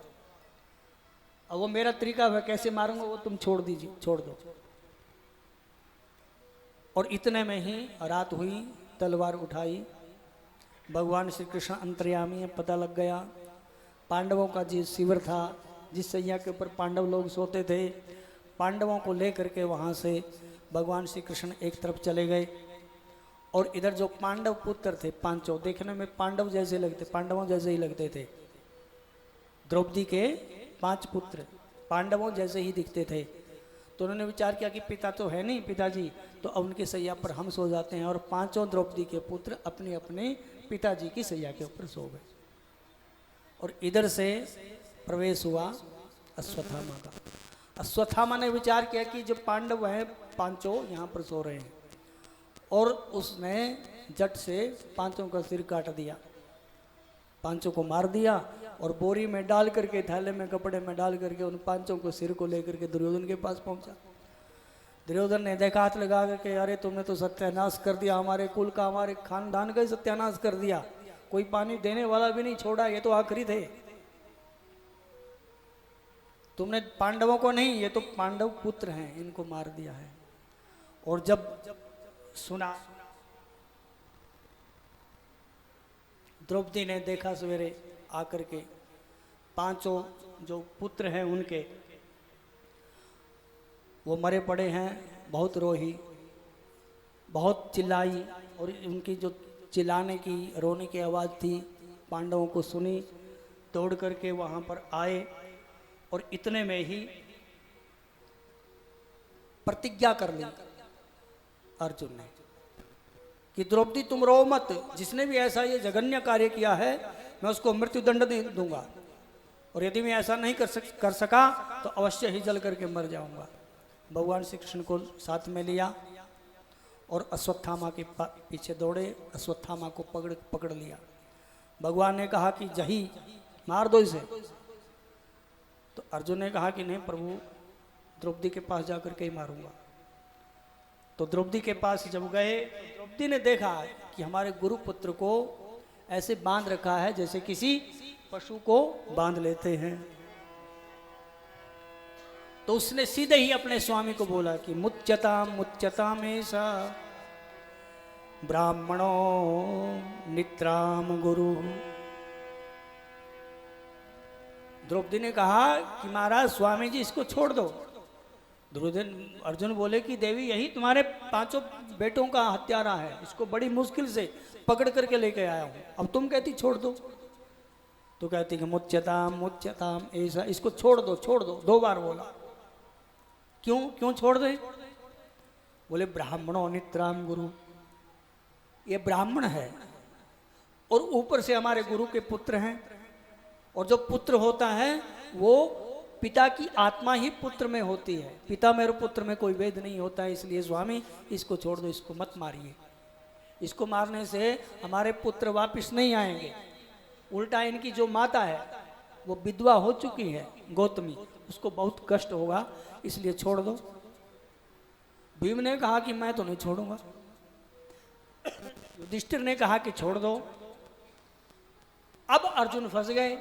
S2: अब वो मेरा तरीका है कैसे मारूंगा वो तुम छोड़ दीजिए, छोड़ दो। और इतने में ही रात हुई, तलवार उठाई, भगवान श्री कृष्ण अंतर्यामी है, पता लग गया। पांडवों का जिस शिविर था, जिस सैया के ऊपर पांडव लोग सोते थे, पांडवों को लेकर के वहाँ से भगवान श्री कृष्ण एक तरफ चले गए। और इधर जो पांडव पुत्र थे 5, देखने में पांडव जैसे लगते, पांडवों जैसे ही लगते थे। द्रौपदी के 5 पुत्र पांडवों जैसे ही दिखते थे। तो उन्होंने विचार किया कि पिता तो है नहीं पिताजी, तो अब उनके सैया पर हम सो जाते हैं। और 5 द्रौपदी के पुत्र अपने अपने पिताजी की सैया के ऊपर सो गए। और इधर से प्रवेश हुआ अश्वत्थामा का। अश्वत्थामा ने विचार किया कि जो पांडव हैं 5 यहाँ पर सो रहे हैं, और उसने जट से 5 का सिर काट दिया, 5 को मार दिया, और बोरी में डाल करके, थैले में कपड़े में डाल करके उन 5 को सिर को लेकर के दुर्योधन के पास पहुंचा। दुर्योधन ने देखा, हाथ लगा करके, अरे तुमने तो सत्यानाश कर दिया, हमारे कुल का, हमारे खानदान का ही सत्यानाश कर दिया, कोई पानी देने वाला भी नहीं छोड़ा, ये तो आखिरी थे। तुमने पांडवों को नहीं, ये तो पांडव पुत्र हैं, इनको मार दिया है। और जब सुना, द्रौपदी ने देखा सवेरे आकर के 5 जो पुत्र हैं उनके, वो मरे पड़े हैं। बहुत रोही, बहुत चिल्लाई, और उनकी जो चिल्लाने की, रोने की आवाज़ थी पांडवों को सुनी। दौड़ करके वहाँ पर आए, और इतने में ही प्रतिज्ञा कर ली अर्जुन ने कि द्रौपदी तुम रो मत, जिसने भी ऐसा ये जघन्य कार्य किया है मैं उसको मृत्यु दंड दे दूंगा, और यदि मैं ऐसा नहीं कर सका तो अवश्य ही जल करके मर जाऊंगा। भगवान श्री कृष्ण को साथ में लिया और अश्वत्थामा के पीछे दौड़े, अश्वत्थामा को पकड़ लिया। भगवान ने कहा कि जही मार दो इसे। तो अर्जुन ने कहा कि नहीं प्रभु, द्रौपदी के पास जाकर के ही मारूंगा। तो द्रौपदी के पास जब गए, द्रौपदी ने देखा कि हमारे गुरु पुत्र को ऐसे बांध रखा है जैसे किसी पशु को बांध लेते हैं। तो उसने सीधे ही अपने स्वामी को बोला कि मुच्यताम ऐसा ब्राह्मणो नित्राम गुरु। द्रौपदी ने कहा कि महाराज स्वामी जी इसको छोड़ दो। अर्जुन बोले कि देवी यही तुम्हारे 5 बेटों का हत्यारा है, इसको बड़ी मुश्किल से पकड़ करके लेके आया हूं, अब तुम कहती छोड़ दो। तो कहती कि मुच्यताम ऐसा, इसको छोड़ दो 2 बार बोला। क्यों छोड़ दे? बोले ब्राह्मणों नित्राम गुरु, ये ब्राह्मण है और ऊपर से हमारे गुरु के पुत्र हैं, और जो पुत्र होता है वो पिता की आत्मा ही पुत्र में होती है, पिता मेरे पुत्र में कोई भेद नहीं होता है। इसलिए स्वामी इसको छोड़ दो, इसको मत मारिए, इसको मारने से हमारे पुत्र वापस नहीं आएंगे। उल्टा इनकी जो माता है वो विधवा हो चुकी है गौतमी, उसको बहुत कष्ट होगा, इसलिए छोड़ दो। भीम ने कहा कि मैं तो नहीं छोड़ूंगा। युधिष्ठिर ने कहा कि छोड़ दो। अब अर्जुन फंस गए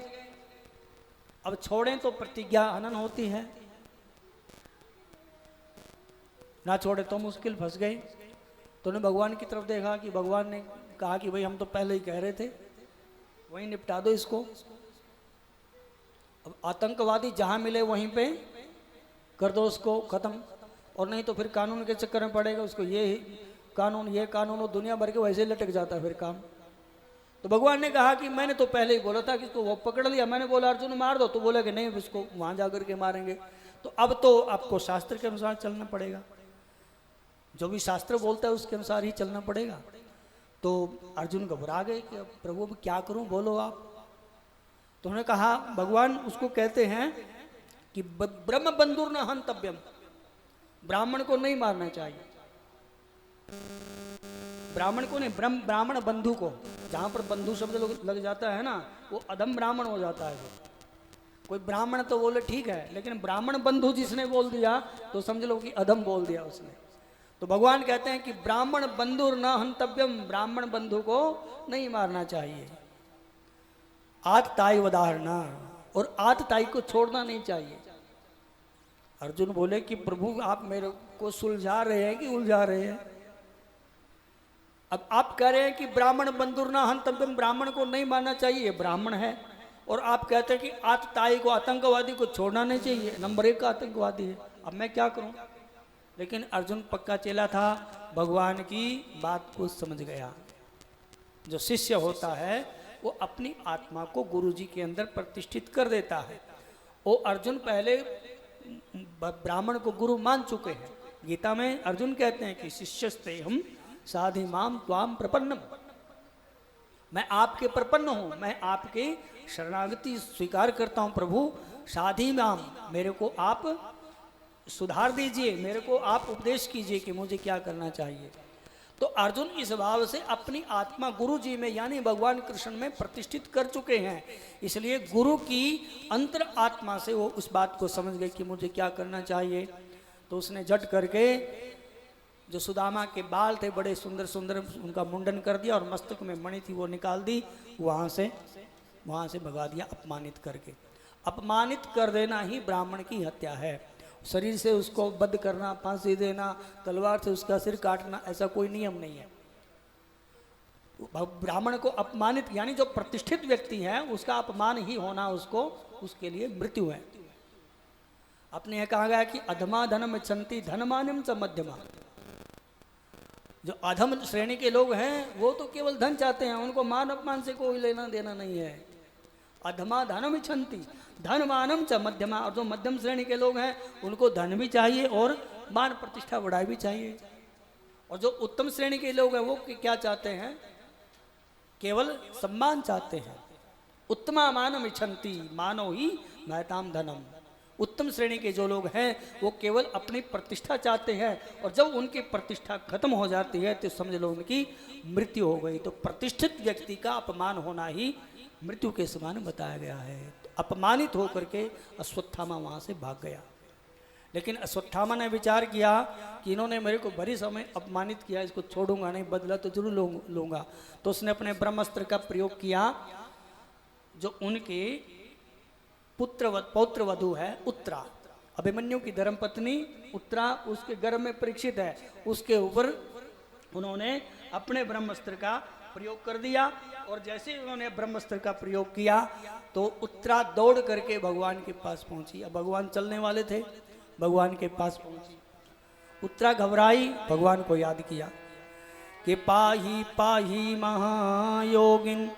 S2: अब छोड़ें तो प्रतिज्ञा हनन होती है, ना छोड़े तो मुश्किल, फंस गए। तो उन्होंने भगवान की तरफ देखा कि भगवान ने कहा कि भाई हम तो पहले ही कह रहे थे, वहीं निपटा दो इसको। अब आतंकवादी जहां मिले वहीं पे कर दो उसको खत्म, और नहीं तो फिर कानून के चक्कर में पड़ेगा उसको, ये कानून और दुनिया भर के वैसे लटक जाता है फिर काम। तो भगवान ने कहा कि मैंने तो पहले ही बोला था कि इसको वो पकड़ लिया, मैंने बोला अर्जुन मार दो, तो बोला कि नहीं इसको वहां जाकर के मारेंगे। तो अब तो आपको शास्त्र के अनुसार चलना पड़ेगा, जो भी शास्त्र बोलता है उसके अनुसार ही चलना पड़ेगा। तो अर्जुन घबरा गए कि अब प्रभु अब क्या करूं, बोलो आप। तो उन्होंने कहा, भगवान उसको कहते हैं कि ब्रह्म बंधुर न हंतव्यम, ब्राह्मण को नहीं मारना चाहिए। ब्राह्मण को नहीं, ब्राह्मण बंधु को, जहां पर बंधु शब्द लग जाता है ना, वो अधम ब्राह्मण हो जाता है। कोई ब्राह्मण तो बोले ठीक है, लेकिन ब्राह्मण बंधु जिसने बोल दिया तो समझ लो कि अधम बोल दिया उसने। तो भगवान कहते हैं कि ब्राह्मण बंधुर न हंतव्यम, ब्राह्मण बंधु को नहीं मारना चाहिए। आतताई वदाहरणा, और आतताई को छोड़ना नहीं चाहिए। अर्जुन बोले कि प्रभु आप मेरे को सुलझा रहे हैं कि उलझा रहे हैं। अब आप कह रहे हैं कि ब्राह्मण बंधुर न हंतव्यम, ब्राह्मण को नहीं मारना चाहिए, ब्राह्मण है, और आप कहते हैं कि आतताई को, आतंकवादी को छोड़ना नहीं चाहिए, नंबर 1 का आतंकवादी है। अब मैं क्या करूं? लेकिन अर्जुन पक्का चेला था, भगवान की बात को समझ गया। जो शिष्य होता है वो अपनी आत्मा को गुरु जी के अंदर प्रतिष्ठित कर देता है। वो अर्जुन पहले ब्राह्मण को गुरु मान चुके हैं। गीता में अर्जुन कहते हैं कि शिष्यस्ते हम साधि माम त्वाम प्रपन्नम, मैं आपके प्रपन्न हूं, मैं आपके शरणागति स्वीकार करता हूं प्रभु। साधि माम, मेरे को आप सुधार दीजिए, मेरे को आप उपदेश कीजिए कि मुझे क्या करना चाहिए। तो अर्जुन इस भाव से अपनी आत्मा गुरु जी में यानी भगवान कृष्ण में प्रतिष्ठित कर चुके हैं। इसलिए गुरु की अंतर आत्मा से वो उस बात को समझ गए कि मुझे क्या करना चाहिए। तो उसने झट करके जो सुदामा के बाल थे बड़े सुंदर सुंदर, उनका मुंडन कर दिया और मस्तक में मणि थी वो निकाल दी, वहाँ से भगा दिया अपमानित करके। अपमानित कर देना ही ब्राह्मण की हत्या है। शरीर से उसको बद्ध करना, फांसी देना, तलवार से उसका सिर काटना, ऐसा कोई नियम नहीं है। ब्राह्मण को अपमानित यानी जो प्रतिष्ठित व्यक्ति है उसका अपमान ही होना उसको, उसके लिए मृत्यु है। अपने यह कहा गया कि अधमा धनम छंती धनमानम च मध्यमा। जो अधम श्रेणी के लोग हैं वो तो केवल धन चाहते हैं, उनको मान अपमान से कोई लेना देना नहीं है। अधमा धनम छंती धन मानम च मध्यमा, और जो मध्यम श्रेणी के लोग हैं उनको धन भी चाहिए और मान प्रतिष्ठा बढ़ाई भी चाहिए। और जो उत्तम श्रेणी के लोग हैं वो क्या चाहते हैं? केवल सम्मान चाहते हैं। उत्तमा मानम इच्छन्ति मानो ही महताम धनम। उत्तम श्रेणी के जो लोग हैं वो केवल अपनी प्रतिष्ठा चाहते हैं, और जब उनकी प्रतिष्ठा खत्म हो जाती है तो समझ लो उनकी मृत्यु हो गई। तो प्रतिष्ठित व्यक्ति का अपमान होना ही मृत्यु के समान बताया गया है। तो अपमानित होकर के अश्वत्थामा वहाँ से भाग गया। लेकिन अश्वत्थामा ने विचार किया कि इन्होंने मेरे को भरी समय अपमानित किया, इसको छोड़ूंगा नहीं, बदला तो जरूर लूंगा। तो उसने अपने ब्रह्मास्त्र का प्रयोग किया। जो उनके पौत्र वधु है उत्तरा, अभिमन्यु की धर्मपत्नी उत्तरा, उसके गर्भ में परीक्षित है, उसके ऊपर उन्होंने अपने ब्रह्मास्त्र का प्रयोग कर दिया। और जैसे उन्होंने ब्रह्मास्त्र का प्रयोग किया तो उत्तरा दौड़ करके भगवान के पास पहुंची। अब भगवान चलने वाले थे, भगवान के पास पहुंची। उत्तरा घबराई, भगवान को याद किया कि पाही पाही महायोगिन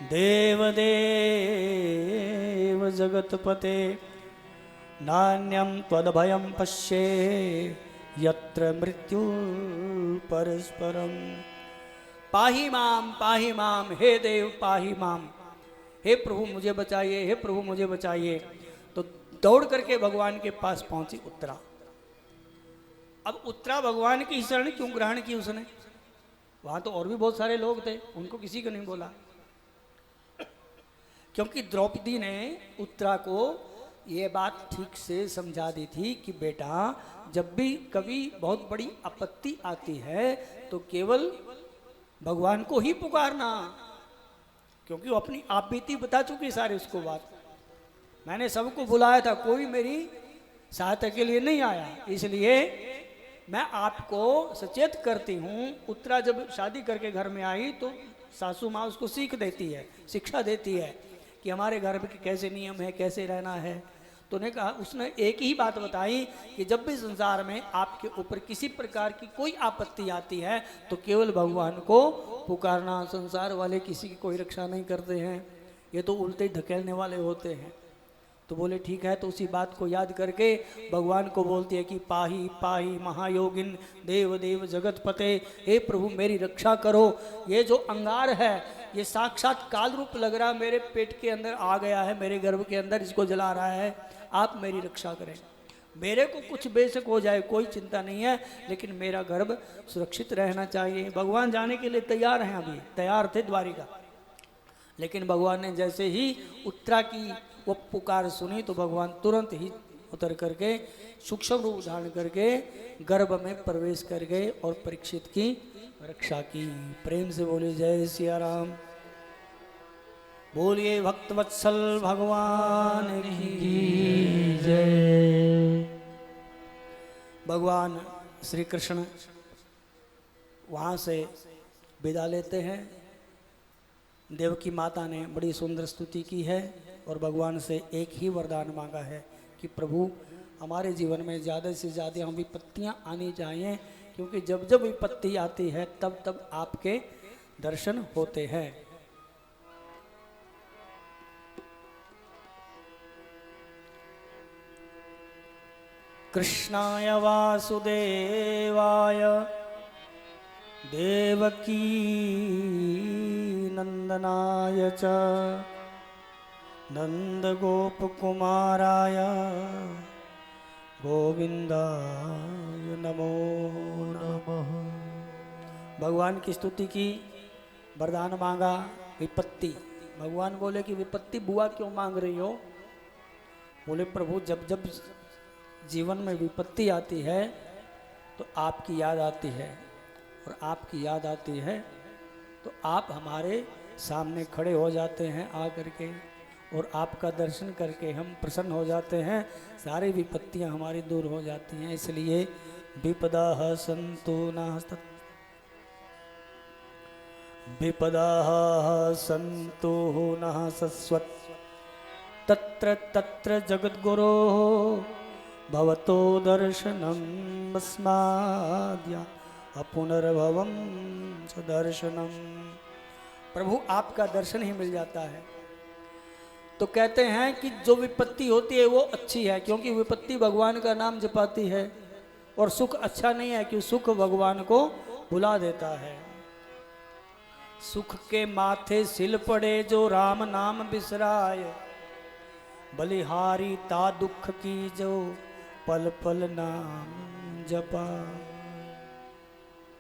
S2: देव देव जगतपते नान्यम त्वदभयम पश्ये यत्र मृत्यु परस्परम। पाही माम, हे देव पाही माम, हे प्रभु मुझे बचाइए, हे प्रभु मुझे बचाइए। तो दौड़ करके भगवान के पास पहुंची उत्तरा। अब उत्तरा भगवान की शरण क्यों ग्रहण की उसने? वहां तो और भी बहुत सारे लोग थे, उनको किसी को नहीं बोला, क्योंकि द्रौपदी ने उत्तरा को ये बात ठीक से समझा दी थी कि बेटा जब भी कभी बहुत बड़ी आपत्ति आती है तो केवल भगवान को ही पुकारना, क्योंकि वो अपनी आप बीती बता चुकी सारी उसको बात। मैंने सबको बुलाया था, कोई मेरी सहायता के लिए नहीं आया। इसलिए मैं आपको सचेत करती हूँ। उत्तरा जब शादी करके घर में आई तो सासू माँ उसको सीख देती है, शिक्षा देती है कि हमारे घर में कैसे नियम है, कैसे रहना है। तो ने कहा, उसने एक ही बात बताई कि जब भी संसार में आपके ऊपर किसी प्रकार की कोई आपत्ति आती है तो केवल भगवान को पुकारना। संसार वाले किसी की कोई रक्षा नहीं करते हैं, ये तो उल्टे धकेलने वाले होते हैं। तो बोले ठीक है। तो उसी बात को याद करके भगवान को बोलती है कि पाही पाही महायोगिन देव देव जगत पते, हे प्रभु मेरी रक्षा करो। ये जो अंगार है ये साक्षात काल रूप लग रहा, मेरे पेट के अंदर आ गया है, मेरे गर्भ के अंदर इसको जला रहा है, आप मेरी रक्षा करें। मेरे को कुछ बेशक हो जाए कोई चिंता नहीं है, लेकिन मेरा गर्भ सुरक्षित रहना चाहिए। भगवान जाने के लिए तैयार हैं, अभी तैयार थे द्वारिका। लेकिन भगवान ने जैसे ही उत्तरा की वो पुकार सुनी तो भगवान तुरंत ही उतर करके सूक्ष्म रूप धारण करके गर्भ में प्रवेश कर गए और परीक्षित की रक्षा की। प्रेम से बोले जय सिया राम। बोलिए भक्त वत्सल भगवान की जय। भगवान श्री कृष्ण वहाँ से विदा लेते हैं। देवकी माता ने बड़ी सुंदर स्तुति की है और भगवान से एक ही वरदान मांगा है कि प्रभु हमारे जीवन में ज़्यादा से ज़्यादा हम विपत्तियाँ आनी चाहिए, क्योंकि जब जब विपत्ति आती है तब तब आपके दर्शन होते हैं। कृष्णाय वासुदेवाय देवकी नंदनाय च नंदगोपकुमाराय गोविंदाय नमो नमः। भगवान की स्तुति की, वरदान मांगा, विपत्ति। भगवान बोले कि विपत्ति बुआ क्यों मांग रही हो? बोले प्रभु जब जब जीवन में विपत्ति आती है तो आपकी याद आती है, और आपकी याद आती है तो आप हमारे सामने खड़े हो जाते हैं आकर के, और आपका दर्शन करके हम प्रसन्न हो जाते हैं, सारी विपत्तियां हमारी दूर हो जाती हैं। इसलिए विपदाः सन्तु नास्तत् विपदाः सन्तु नासस्वत् तत्र तत्र जगद्गुरोः भवतो दर्शनम् अस्माद्या अपुनर्भवं च दर्शनम्। प्रभु आपका दर्शन ही मिल जाता है। तो कहते हैं कि जो विपत्ति होती है वो अच्छी है, क्योंकि विपत्ति भगवान का नाम जपाती है, और सुख अच्छा नहीं है कि सुख भगवान को भुला देता है। सुख के माथे सिल पड़े जो राम नाम बिसराय, बलिहारी ता दुख की जो पल पल नाम जपा।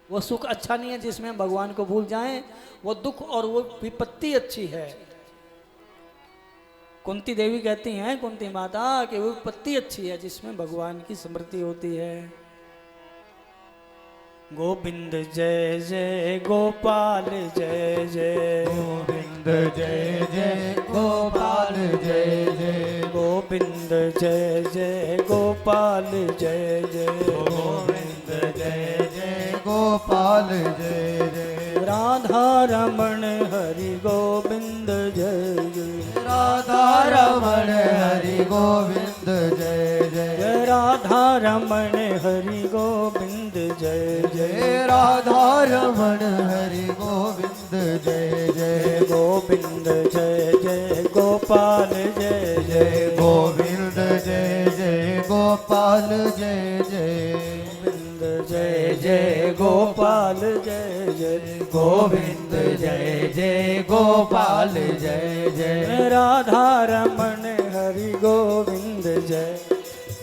S2: वो सुख अच्छा नहीं है जिसमें भगवान को भूल जाएं, वो दुख और वो विपत्ति अच्छी है। कुंती देवी कहती हैं, कुंती माता, कि वो विपत्ति अच्छी है जिसमें भगवान की स्मृति होती है। गोविंद जय जय गोपाल जय जय,
S1: गोविंद जय जय गोपाल जय जय,
S2: गोविंद जय जय गोपाल जय जय,
S1: गोविंद जय जय गोपाल जय जय,
S2: राधा रमण हरि गोविंद जय जय,
S1: राधा रमण हरि गोविंद जय जय,
S2: राधा रमण हरि गोविंद जय
S1: जय राधा रमण हरि गोविंद जय जय,
S2: गोविंद जय जय गोपाल जय जय,
S1: गोविंद जय जय गोपाल जय जय,
S2: गोविंद जय जय गोपाल जय जय,
S1: गोविंद जय जय गोपाल जय जय,
S2: राधा रमण हरि गोविंद जय,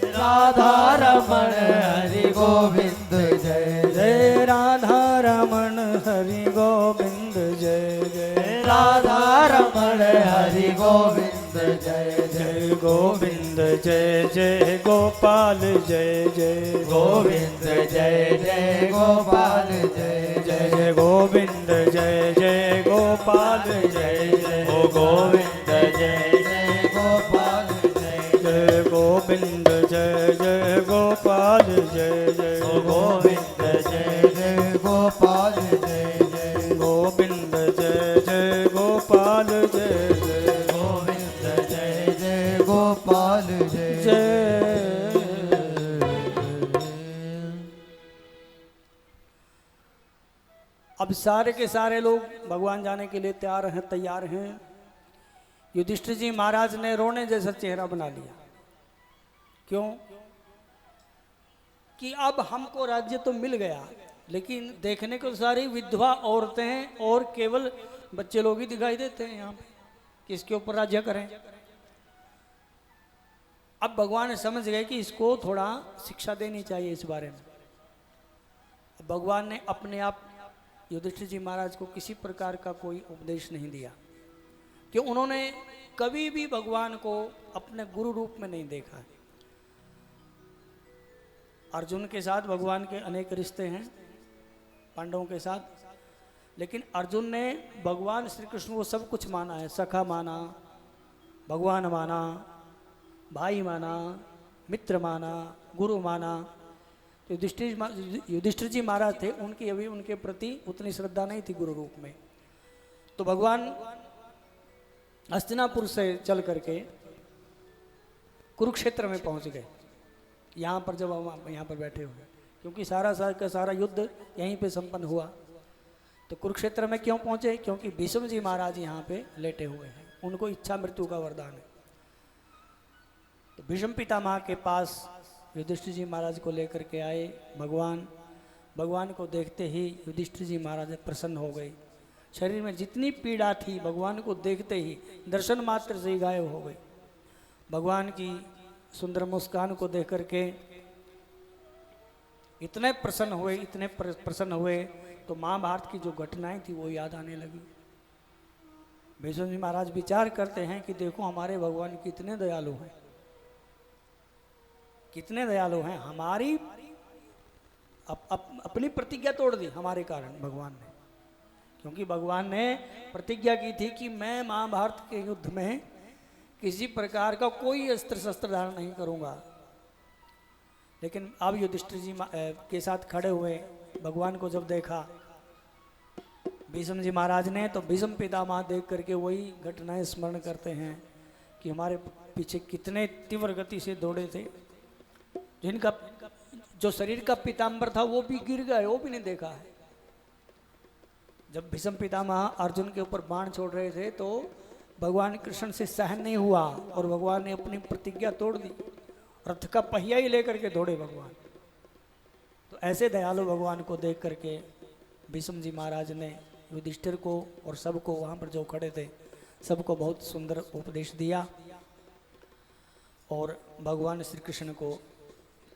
S1: राधा रमण हरि गोविंद जय
S2: जय राधा रमण हरि गोविंद जय जय,
S1: राधा रमण हरि गोविंद जय
S2: जय गोविंद जय जय गोपाल जय जय,
S1: गोविंद जय जय गोपाल जय
S2: जय गोविंद जय जय गोपाल जय जय,
S1: ओ गोविंद जय जय गोपाल
S2: गोविंद जय जय गोपाल जय जय
S1: गोविंद जय जय गोपाल जय जय
S2: गोविंद जय जय गोपाल जय जय
S1: गोविंद जय जय गोपाल जय
S2: जय। अब सारे के सारे लोग भगवान जाने के लिए तैयार हैं। युधिष्ठिर जी महाराज ने रोने जैसा चेहरा बना लिया। क्यों? कि अब हमको राज्य तो मिल गया, लेकिन देखने को सारी विधवा औरतें और केवल बच्चे लोग ही दिखाई देते हैं यहाँ पे। किसके ऊपर राज्य करें? अब भगवान समझ गए कि इसको थोड़ा शिक्षा देनी चाहिए इस बारे में। भगवान ने अपने आप युधिष्ठिर जी महाराज को किसी प्रकार का कोई उपदेश नहीं दिया, कि उन्होंने कभी भी भगवान को अपने गुरु रूप में नहीं देखा है। अर्जुन के साथ भगवान के अनेक रिश्ते हैं, पांडवों के साथ, लेकिन अर्जुन ने भगवान श्री कृष्ण को सब कुछ माना है। सखा माना, भगवान माना, भाई माना, मित्र माना, गुरु माना। तो युधिष्ठिर जी महाराज थे, उनकी अभी उनके प्रति उतनी श्रद्धा नहीं थी गुरु रूप में। तो भगवान हस्तिनापुर से चल करके कुरुक्षेत्र में पहुंच गए। यहाँ पर जब हम यहाँ पर बैठे हुए, क्योंकि का सारा युद्ध यहीं पे संपन्न हुआ। तो कुरुक्षेत्र में क्यों पहुंचे? क्योंकि भीष्म जी महाराज यहाँ पे लेटे हुए हैं, उनको इच्छा मृत्यु का वरदान है। तो भीष्म पितामह के पास युधिष्ठिर जी महाराज को लेकर के आए भगवान को देखते ही युधिष्ठिर जी महाराज प्रसन्न हो गए। शरीर में जितनी पीड़ा थी भगवान को देखते ही दर्शन मात्र से ही गायब हो गई। भगवान की सुंदर मुस्कान को देख करके इतने प्रसन्न हुए तो महाभारत की जो घटनाएं थी वो याद आने लगी। भीष्म जी महाराज विचार करते हैं कि देखो हमारे भगवान कितने दयालु हैं, कितने दयालु हैं। हमारी अपनी प्रतिज्ञा तोड़ दी हमारे कारण भगवान ने, क्योंकि भगवान ने प्रतिज्ञा की थी कि मैं महाभारत के युद्ध में किसी प्रकार का कोई अस्त्र शस्त्र धारण नहीं करूंगा। लेकिन अब युधिष्ठिर जी के साथ खड़े हुए भगवान को जब देखा भीष्म जी महाराज ने, तो भीष्म पितामह देख करके वही घटनाएं स्मरण करते हैं कि हमारे पीछे कितने तीव्र गति से दौड़े थे। जिनका जो शरीर का पीताम्बर था वो भी गिर गए, वो भी नहीं देखा है। जब भीष्म पितामह अर्जुन के ऊपर बाण छोड़ रहे थे तो भगवान कृष्ण से सहन नहीं हुआ और भगवान ने अपनी प्रतिज्ञा तोड़ दी, रथ का पहिया ही लेकर के दौड़े भगवान। तो ऐसे दयालु भगवान को देख करके भीष्म जी महाराज ने युधिष्ठिर को और सबको वहाँ पर जो खड़े थे सबको बहुत सुंदर उपदेश दिया और भगवान श्री कृष्ण को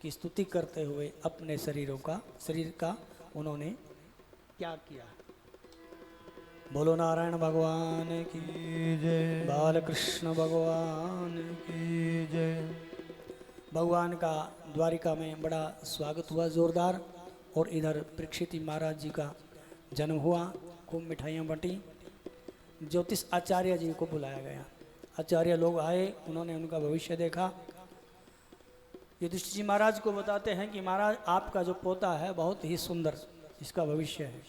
S2: की स्तुति करते हुए अपने शरीर का उन्होंने त्याग किया। बोलो नारायण भगवान की
S1: जय,
S2: बालकृष्ण भगवान
S1: की जय।
S2: भगवान का द्वारिका में बड़ा स्वागत हुआ जोरदार, और इधर परीक्षित महाराज जी का जन्म हुआ, खूब मिठाइयाँ बंटी। ज्योतिष आचार्य जी को बुलाया गया, आचार्य लोग आए, उन्होंने उनका भविष्य देखा। युधिष्ठिर जी महाराज को बताते हैं कि महाराज आपका जो पोता है बहुत ही सुंदर, इसका भविष्य है,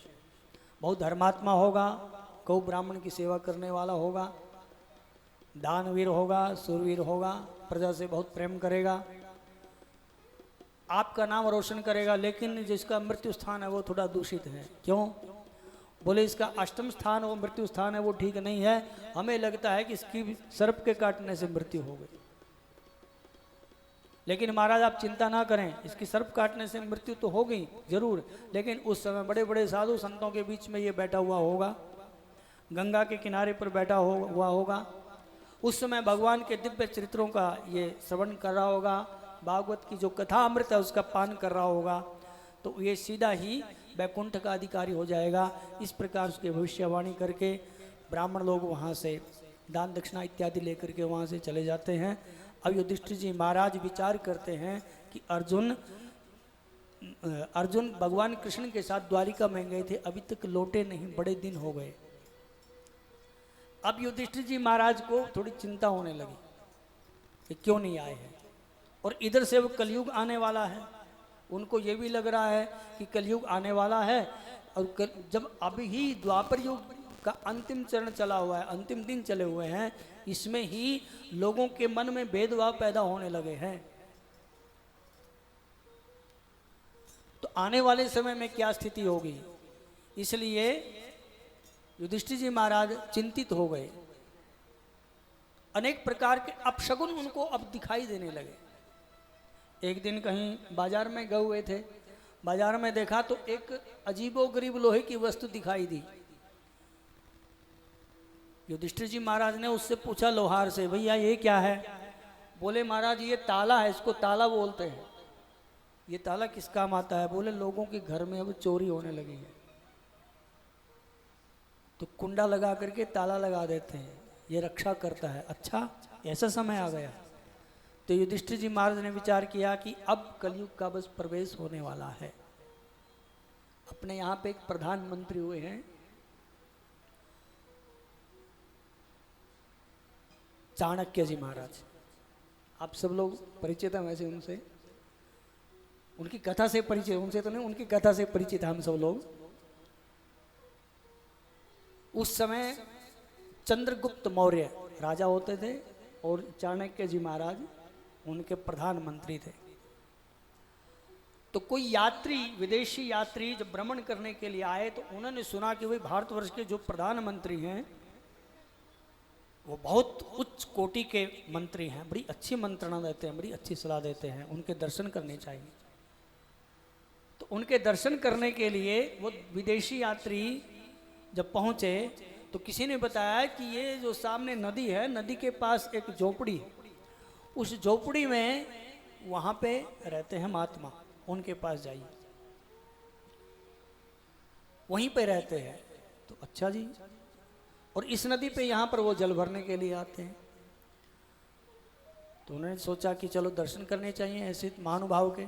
S2: बहुत धर्मात्मा होगा, गौ ब्राह्मण की सेवा करने वाला होगा, दानवीर होगा, सूरवीर होगा, प्रजा से बहुत प्रेम करेगा, आपका नाम रोशन करेगा। लेकिन जिसका मृत्यु स्थान है वो थोड़ा दूषित है। क्यों? बोले इसका अष्टम स्थान वो मृत्यु स्थान है वो ठीक नहीं है, हमें लगता है कि इसकी सर्प के काटने से मृत्यु हो गई। लेकिन महाराज आप चिंता ना करें, इसकी सर्प काटने से मृत्यु तो हो गई जरूर, लेकिन उस समय बड़े बड़े साधु संतों के बीच में ये बैठा हुआ होगा, गंगा के किनारे पर बैठा हुआ होगा, उस समय भगवान के दिव्य चरित्रों का ये श्रवण कर रहा होगा, भागवत की जो कथा अमृत है उसका पान कर रहा होगा, तो ये सीधा ही वैकुंठ का अधिकारी हो जाएगा। इस प्रकार उसकी भविष्यवाणी करके ब्राह्मण लोग वहाँ से दान दक्षिणा इत्यादि लेकर के वहाँ से चले जाते हैं। अब युधिष्ठिर जी महाराज विचार करते हैं कि अर्जुन भगवान कृष्ण के साथ द्वारिका में गए थे, अभी तक लौटे नहीं, बड़े दिन हो गए। अब युधिष्ठिर जी महाराज को थोड़ी चिंता होने लगी कि क्यों नहीं आए हैं। और इधर से वो कलयुग आने वाला है, उनको ये भी लग रहा है कि कलयुग आने वाला है। और जब अभी ही द्वापर युग का अंतिम चरण चला हुआ है, अंतिम दिन चले हुए हैं, इसमें ही लोगों के मन में भेदभाव पैदा होने लगे हैं। तो आने वाले समय में क्या स्थिति होगी, इसलिए युधिष्ठिर जी महाराज चिंतित हो गए। अनेक प्रकार के अपशगुन उनको अब दिखाई देने लगे। एक दिन कहीं बाजार में गए हुए थे, बाजार में देखा तो एक अजीबोगरीब लोहे की वस्तु दिखाई दी। युधिष्ठिर जी महाराज ने उससे पूछा लोहार से, भैया ये क्या है? बोले महाराज ये ताला है, इसको ताला बोलते हैं। ये ताला किस काम आता है? बोले लोगों के घर में अब चोरी होने लगी है, तो कुंडा लगा करके ताला लगा देते हैं, ये रक्षा करता है। अच्छा, ऐसा समय आ गया। तो युधिष्ठिर जी महाराज ने विचार किया कि अब कलयुग का बस प्रवेश होने वाला है। अपने यहाँ पे एक प्रधानमंत्री हुए हैं, चाणक्य जी महाराज। आप सब लोग परिचित हैं वैसे उनसे, उनकी कथा से परिचित, उनसे तो नहीं, उनकी कथा से परिचित हम सब लोग। उस समय चंद्रगुप्त मौर्य राजा होते थे और चाणक्य जी महाराज उनके प्रधानमंत्री थे। तो कोई यात्री, विदेशी यात्री जब भ्रमण करने के लिए आए तो उन्होंने सुना कि भाई भारतवर्ष के जो प्रधानमंत्री हैं वो बहुत उच्च कोटि के मंत्री हैं, बड़ी अच्छी मंत्रणा देते हैं, बड़ी अच्छी सलाह देते हैं, उनके दर्शन करने चाहिए। तो उनके दर्शन करने के लिए वो विदेशी यात्री जब पहुंचे तो किसी ने बताया कि ये जो सामने नदी है, नदी के पास एक झोपड़ी है, उस झोपड़ी में वहां पे रहते हैं महात्मा, उनके पास जाइए, वहीं पे रहते हैं। तो अच्छा जी, और इस नदी पे यहाँ पर वो जल भरने के लिए आते हैं। तो उन्होंने सोचा कि चलो दर्शन करने चाहिए ऐसे महानुभाव के।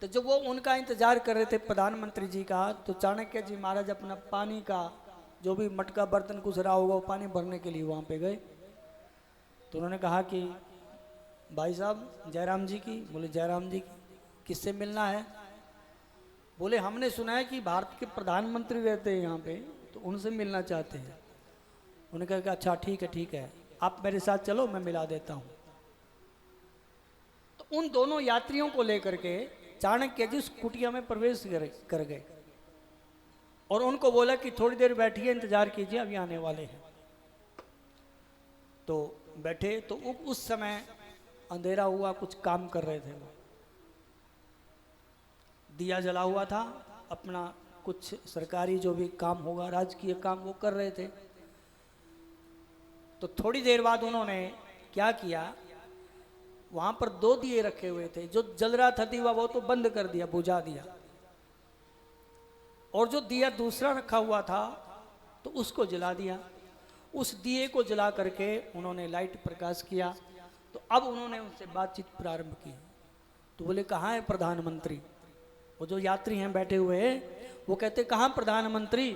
S2: तो जब वो उनका इंतजार कर रहे थे प्रधानमंत्री जी का, तो चाणक्य जी महाराज अपना पानी का जो भी मटका बर्तन कुछ रहा होगा वो पानी भरने के लिए वहाँ पे गए। तो उन्होंने कहा कि भाई साहब जयराम जी की। बोले जयराम जी की, किससे मिलना है? बोले हमने सुना है कि भारत के प्रधानमंत्री रहते हैं यहाँ पे, तो उनसे मिलना चाहते हैं। उन्होंने कहा कि अच्छा ठीक है, आप मेरे साथ चलो, मैं मिला देता हूँ। तो उन दोनों यात्रियों को लेकर के चाणक्य जी उस कुटिया में प्रवेश कर गए और उनको बोला कि थोड़ी देर बैठिए, इंतजार कीजिए, अभी आने वाले हैं। तो बैठे तो उस समय अंधेरा हुआ, कुछ काम कर रहे थे वो, दिया जला हुआ था, अपना कुछ सरकारी जो भी काम होगा, राजकीय काम वो कर रहे थे। तो थोड़ी देर बाद उन्होंने क्या किया, वहां पर 2 दिए रखे हुए थे, जो जल रहा था दीवा वो तो बंद कर दिया, बुझा दिया, और जो दिया दूसरा रखा हुआ था तो उसको जला दिया। उस दिए को जला करके उन्होंने लाइट प्रकाश किया। तो अब उन्होंने उनसे बातचीत प्रारंभ की। तो बोले कहाँ है प्रधानमंत्री? वो जो यात्री हैं बैठे हुए हैं, वो कहते कहाँ प्रधानमंत्री?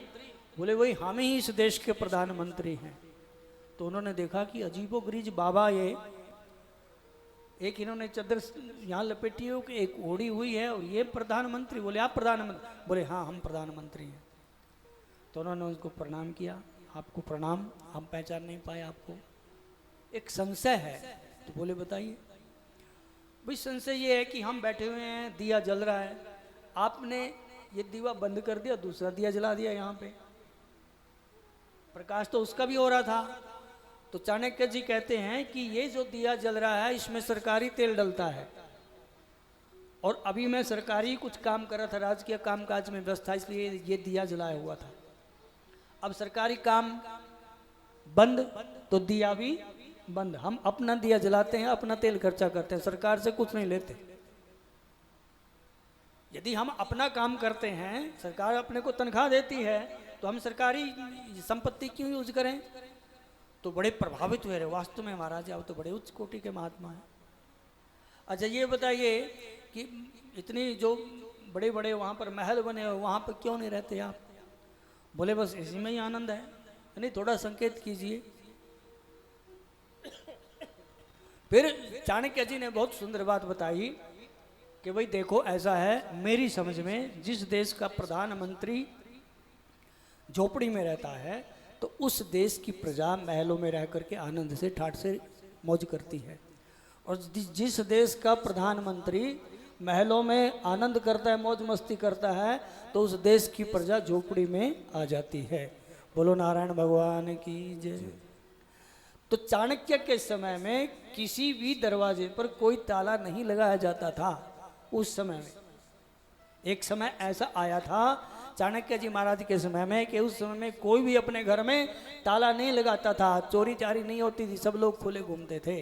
S2: बोले वही हम ही इस देश के प्रधानमंत्री हैं। तो उन्होंने देखा कि अजीबोगरीब बाबा, ये एक इन्होंने चादर यहाँ लपेटी हो, कि एक ओढ़ी हुई है, और ये प्रधानमंत्री। बोले आप प्रधानमंत्री? बोले हाँ हम प्रधानमंत्री हैं। तो उन्होंने उनको प्रणाम किया, आपको प्रणाम, हम पहचान नहीं पाए आपको, एक संशय है। तो बोले बताइए। भाई संशय ये है कि हम बैठे हुए हैं, दिया जल रहा है, आपने ये दीवा बंद कर दिया, दूसरा दिया जला दिया, यहाँ पे प्रकाश तो उसका भी हो रहा था। तो चाणक्य जी कहते हैं कि ये जो दिया जल रहा है इसमें सरकारी तेल डलता है, और अभी मैं सरकारी कुछ काम कर रहा था, राजकीय कामकाज में व्यस्त था, इसलिए ये दिया जलाया हुआ था। अब सरकारी काम बंद तो दिया भी बंद। हम अपना दिया जलाते हैं, अपना तेल खर्चा करते हैं, सरकार से कुछ नहीं लेते। यदि हम अपना काम करते हैं, सरकार अपने को तनख्वाह देती है, तो हम सरकारी संपत्ति क्यों यूज करें? तो बड़े प्रभावित हुए रहे। वास्तव में महाराज आप तो बड़े उच्च कोटि के महात्मा हैं। अच्छा ये बताइए कि इतनी जो बड़े बड़े वहाँ पर महल बने हुए, वहाँ पर क्यों नहीं रहते आप? बोले बस इसी में ही आनंद है। नहीं, थोड़ा संकेत कीजिए। फिर चाणक्य जी ने बहुत सुंदर बात बताई कि भाई देखो ऐसा है, मेरी समझ में जिस देश का प्रधानमंत्री झोपड़ी में रहता है तो उस देश की प्रजा महलों में रह करके आनंद से ठाठ से मौज करती है, और जिस देश का प्रधानमंत्री महलों में आनंद करता है, मौज मस्ती करता है, तो उस देश की प्रजा झोपड़ी में आ जाती है। बोलो नारायण भगवान की जय। तो चाणक्य के समय में किसी भी दरवाजे पर कोई ताला नहीं लगाया जाता था। उस समय में एक समय ऐसा आया था चाणक्य जी महाराज के समय में कि उस समय में कोई भी अपने घर में ताला नहीं लगाता था, चोरी चारी नहीं होती थी, सब लोग खुले घूमते थे।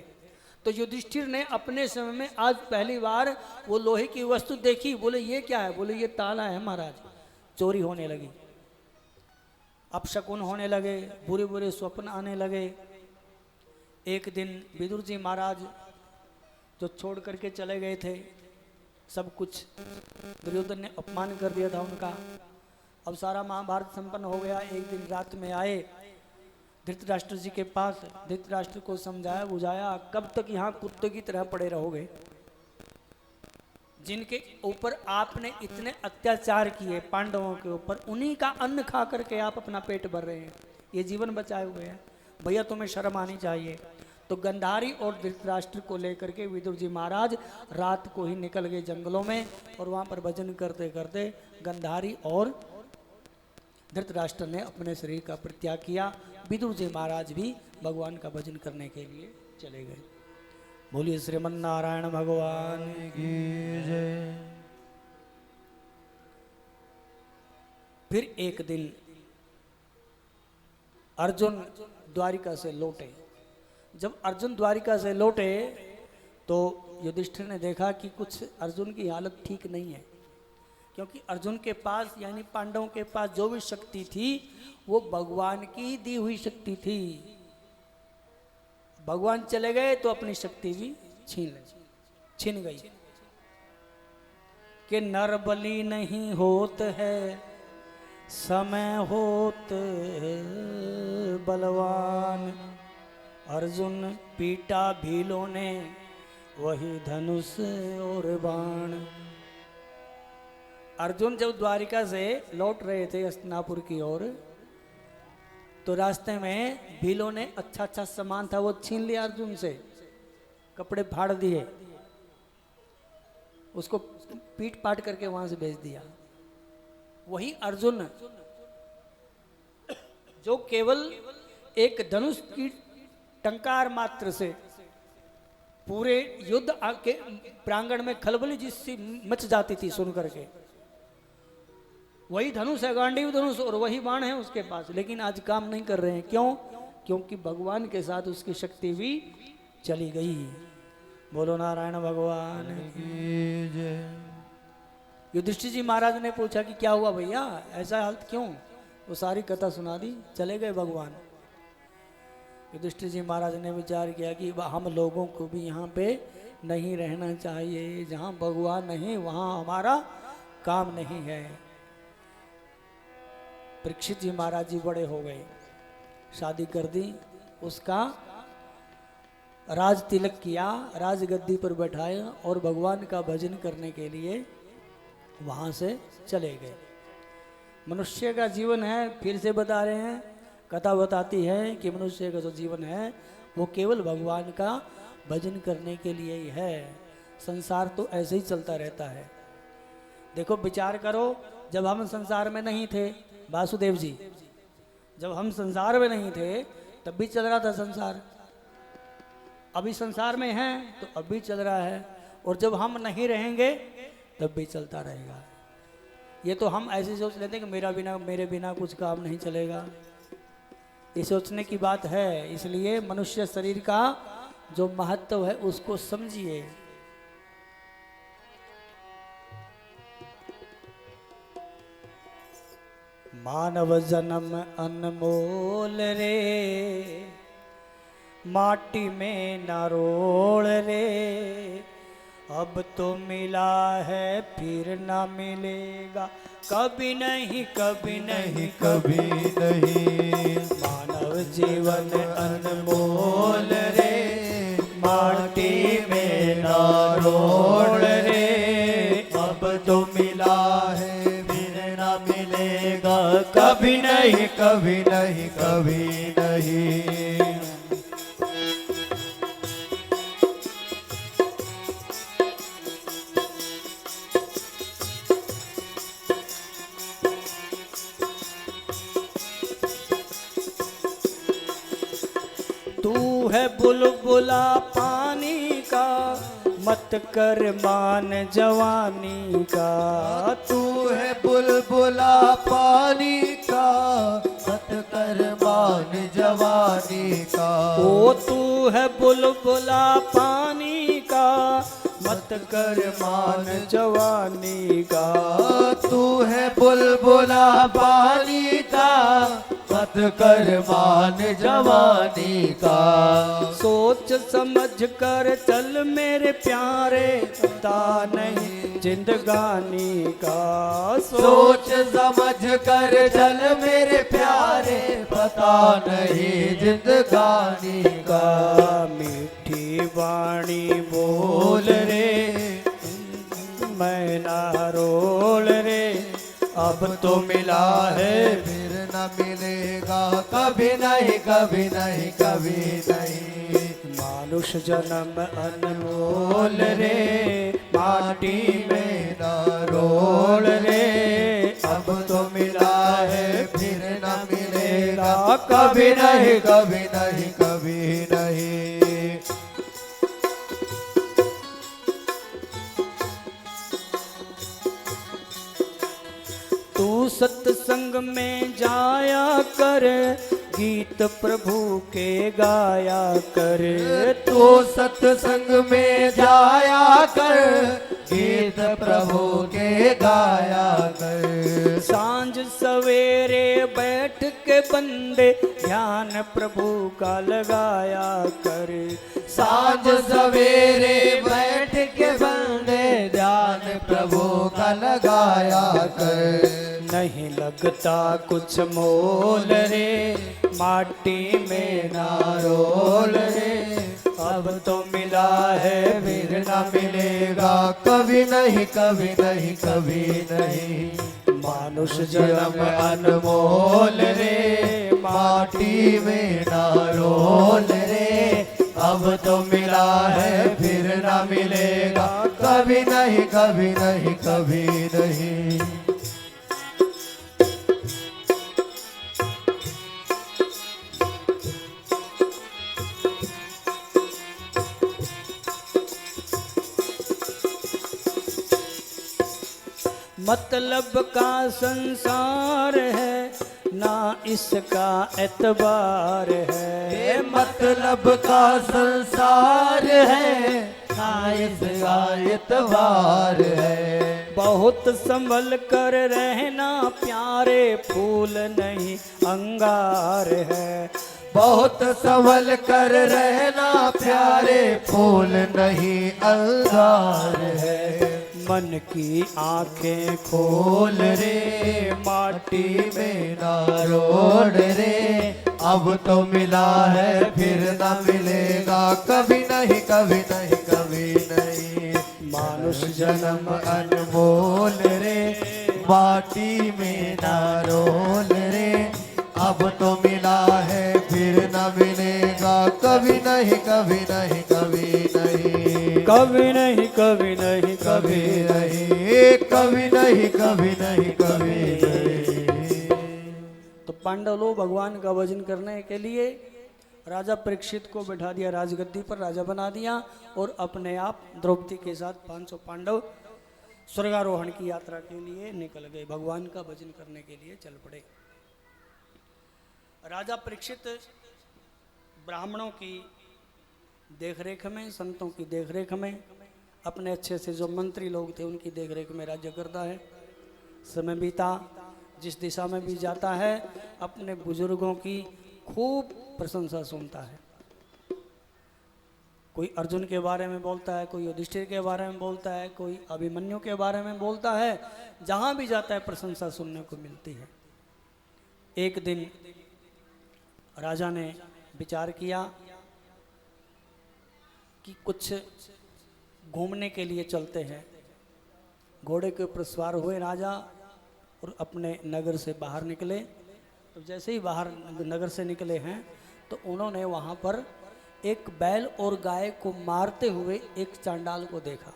S2: तो युधिष्ठिर ने अपने समय में आज पहली बार वो लोहे की वस्तु देखी, बोले ये क्या है? बोले ये ताला है महाराज। चोरी होने लगी, अपशकुन होने लगे, बुरे बुरे स्वप्न आने लगे। एक दिन विदुर जी महाराज जो छोड़ करके चले गए थे, सब कुछ दुर्योधन ने अपमान कर दिया था उनका। अब सारा महाभारत संपन्न हो गया। एक दिन रात में आए धृतराष्ट्र जी के पास, धृतराष्ट्र को समझाया बुझाया, कब तक यहाँ कुत्ते की तरह पड़े रहोगे? जिनके ऊपर आपने इतने अत्याचार किए पांडवों के ऊपर, उन्हीं का अन्न खा करके आप अपना पेट भर रहे हैं, ये जीवन बचाए हुए हैं, भैया तुम्हें शर्म आनी चाहिए। तो गंधारी और धृतराष्ट्र को लेकर के विदुर जी महाराज रात को ही निकल गए जंगलों में, और वहाँ पर भजन करते करते गंधारी और धृतराष्ट्र ने अपने शरीर का परित्याग किया। विदुर जी महाराज भी भगवान का भजन करने के लिए चले गए। बोलिए श्रीमन नारायण भगवान की जय। फिर एक दिन अर्जुन द्वारिका से लौटे। जब अर्जुन द्वारिका से लौटे तो युधिष्ठिर ने देखा कि कुछ अर्जुन की हालत ठीक नहीं है, क्योंकि अर्जुन के पास यानी पांडवों के पास जो भी शक्ति थी वो भगवान की दी हुई शक्ति थी। भगवान चले गए तो अपनी शक्ति भी छीन गई। कि नर बलि नहीं होत है, समय होत बलवान। अर्जुन पीटा भीलों ने, वही धनुष और बाण। अर्जुन जब द्वारिका से लौट रहे थे हस्तिनापुर की ओर, तो रास्ते में भीलों ने अच्छा अच्छा सामान था वो छीन लिया अर्जुन से, कपड़े फाड़ दिए, उसको पीट पाट करके वहां से भेज दिया। वही अर्जुन जो केवल एक धनुष की टंकार मात्र से पूरे युद्ध के प्रांगण में खलबली जिससी मच जाती थी सुन करके, वही धनुष है, गांडीव धनुष, और वही बाण है उसके पास, लेकिन आज काम नहीं कर रहे हैं। क्यों? क्योंकि भगवान के साथ उसकी शक्ति भी चली गई। बोलो नारायण भगवान की जय। युधिष्ठिर जी महाराज ने पूछा कि क्या हुआ भैया, ऐसा हालत क्यों? वो सारी कथा सुना दी, चले गए भगवान। युधिष्ठिर जी महाराज ने विचार किया कि हम लोगों को भी यहाँ पे नहीं रहना चाहिए, जहाँ भगवान नहीं वहाँ हमारा काम नहीं है। परीक्षित जी महाराज जी बड़े हो गए, शादी कर दी, उसका राज तिलक किया, राज गद्दी पर बैठाया और भगवान का भजन करने के लिए वहाँ से चले गए। मनुष्य का जीवन है, फिर से बता रहे हैं, कथा बताती है कि मनुष्य का जो जीवन है वो केवल भगवान का भजन करने के लिए ही है। संसार तो ऐसे ही चलता रहता है। देखो विचार करो, जब हम संसार में नहीं थे, वासुदेव जी, जब हम संसार में नहीं थे तब भी चल रहा था संसार, अभी संसार में हैं तो अब भी चल रहा है, और जब हम नहीं रहेंगे तब भी चलता रहेगा। ये तो हम ऐसे सोच लेते हैं कि मेरे बिना कुछ काम नहीं चलेगा, ये सोचने की बात है। इसलिए मनुष्य शरीर का जो महत्व है उसको समझिए। मानव जन्म अनमोल रे, माटी में न रोल रे, अब तो मिला है फिर ना मिलेगा, कभी नहीं कभी नहीं
S1: कभी नहीं।
S2: मानव जीवन अनमोल रे,
S1: माटी में ना रोड़ रे, अब तो मिला है फिर ना मिलेगा, कभी नहीं कभी नहीं कभी नहीं।
S2: तू है बुलबुला पानी का, मत कर मान जवानी का।
S1: तू है बुलबुला पानी का, मत कर मान जवानी का।
S2: ओ तू है बुलबुला पानी का, मत कर मान जवानी का।
S1: तू है बुलबुला पानी का, मत कर मान जवानी का।
S2: सोच समझ कर चल मेरे प्यारे, पता नहीं जिंदगानी का।
S1: सोच समझ कर चल मेरे प्यारे, पता नहीं जिंदगानी का।
S2: मीठी वाणी बोल रे, मैं ना रोल रे,
S1: अब तो मिला है फिर न मिलेगा, कभी नहीं कभी नहीं कभी नहीं।
S2: मानुष जन्म अनमोल रे, माटी में
S1: न रोल रे, अब तो मिला है फिर न मिलेगा, कभी नहीं कभी नहीं कभी नहीं।
S2: तू सत्संग में जाया कर, गीत प्रभु के गाया कर।
S1: तू सत्संग में जाया कर, गीत प्रभु के गाया कर।
S2: सांझ सवेरे बैठ के बंदे, ध्यान प्रभु का लगाया कर।
S1: सांझ सवेरे बैठ के बंदे, ध्यान प्रभु का लगाया कर।
S2: नहीं लगता कुछ मोल रे, माटी में ना रोल रे, अब तो मिला है फिर
S1: न मिलेगा, कभी नहीं कभी नहीं कभी नहीं।
S2: मानुष
S1: जन्म अनमोल रे, माटी में ना रोल रे, अब तो मिला है फिर न मिलेगा, कभी नहीं कभी नहीं कभी नहीं।
S2: मतलब का संसार है, ना इसका एतबार है।
S1: मतलब का संसार है, ना इसका एतबार है।
S2: बहुत संभल कर रहना प्यारे, फूल नहीं अंगार है।
S1: बहुत संभल कर रहना प्यारे, फूल नहीं अंगार है।
S2: मन की आंखें
S1: खोल रे, माटी में ना रोड रे, अब तो मिला है फिर न मिलेगा, कभी नहीं कभी नहीं कभी नहीं। मानुष जन्म अनमोल रे, माटी में ना रोल रे, अब तो मिला है फिर न मिलेगा, कभी नहीं कभी नहीं कभी नहीं।
S2: कभी नहीं कभी नहीं
S1: कभी नहीं कभी नहीं कभी नहीं कभी नहीं।
S2: तो पांडव लोग भगवान का भजन करने के लिए राजा परीक्षित को बैठा दिया, राजगद्दी पर राजा बना दिया, और अपने आप द्रौपदी के साथ 500 पांडव स्वर्गारोहण की यात्रा के लिए निकल गए, भगवान का भजन करने के लिए चल पड़े। राजा परीक्षित ब्राह्मणों की देखरेख में, संतों की देखरेख में, अपने अच्छे से जो मंत्री लोग थे उनकी देखरेख में राज्य करता है। समय बीता, जिस दिशा में भी जाता है अपने बुजुर्गों की खूब प्रशंसा सुनता है। कोई अर्जुन के बारे में बोलता है, कोई युधिष्ठिर के बारे में बोलता है, कोई अभिमन्यु के बारे में बोलता है। जहाँ भी जाता है प्रशंसा सुनने को मिलती है। एक दिन राजा ने विचार किया कि कुछ घूमने के लिए चलते हैं। घोड़े के ऊपर सवार हुए राजा और अपने नगर से बाहर निकले। तो जैसे ही बाहर नगर से निकले हैं तो उन्होंने वहाँ पर एक बैल और गाय को मारते हुए एक चांडाल को देखा।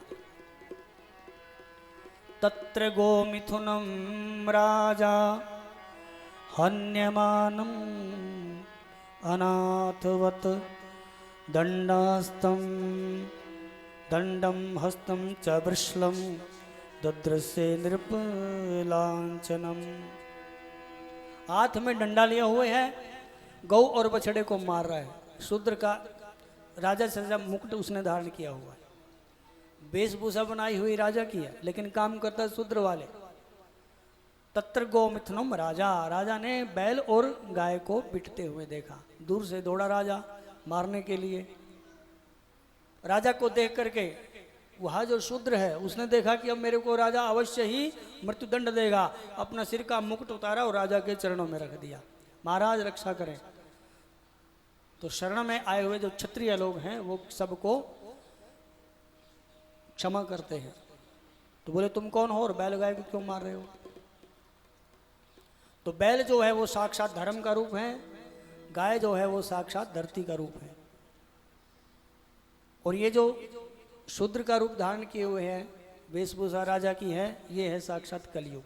S2: तत्र गोमिथुनम राजा हन्यमानम अनाथवत दंडास्तम दंडम हस्तम च वृषलम दद्रसे नृपलांचनम। हाथ में डंडा लिए हुए है, गौ और बछड़े को मार रहा है। शूद्र का राजा से मुकुट उसने धारण किया हुआ है, वेशभूषा बनाई हुई राजा की है, लेकिन काम करता है शूद्र वाले। तत्र गोमिथुनम राजा, राजा ने बैल और गाय को पिटते हुए देखा। दूर से दौड़ा राजा मारने के लिए। राजा को देख करके वहाँ जो शूद्र है उसने देखा कि अब मेरे को राजा अवश्य ही मृत्युदंड देगा। अपना सिर का मुकुट उतारा और राजा के चरणों में रख दिया, महाराज रक्षा करें। तो शरण में आए हुए जो क्षत्रिय लोग हैं वो सबको क्षमा करते हैं। तो बोले तुम कौन हो और बैल गाय को क्यों मार रहे हो? तो बैल जो है वो साक्षात धर्म का रूप है, गाय जो है वो साक्षात धरती का रूप है, और ये जो शूद्र का रूप धारण किए हुए हैं, वेशभूषा राजा की है, ये है साक्षात कलयुग।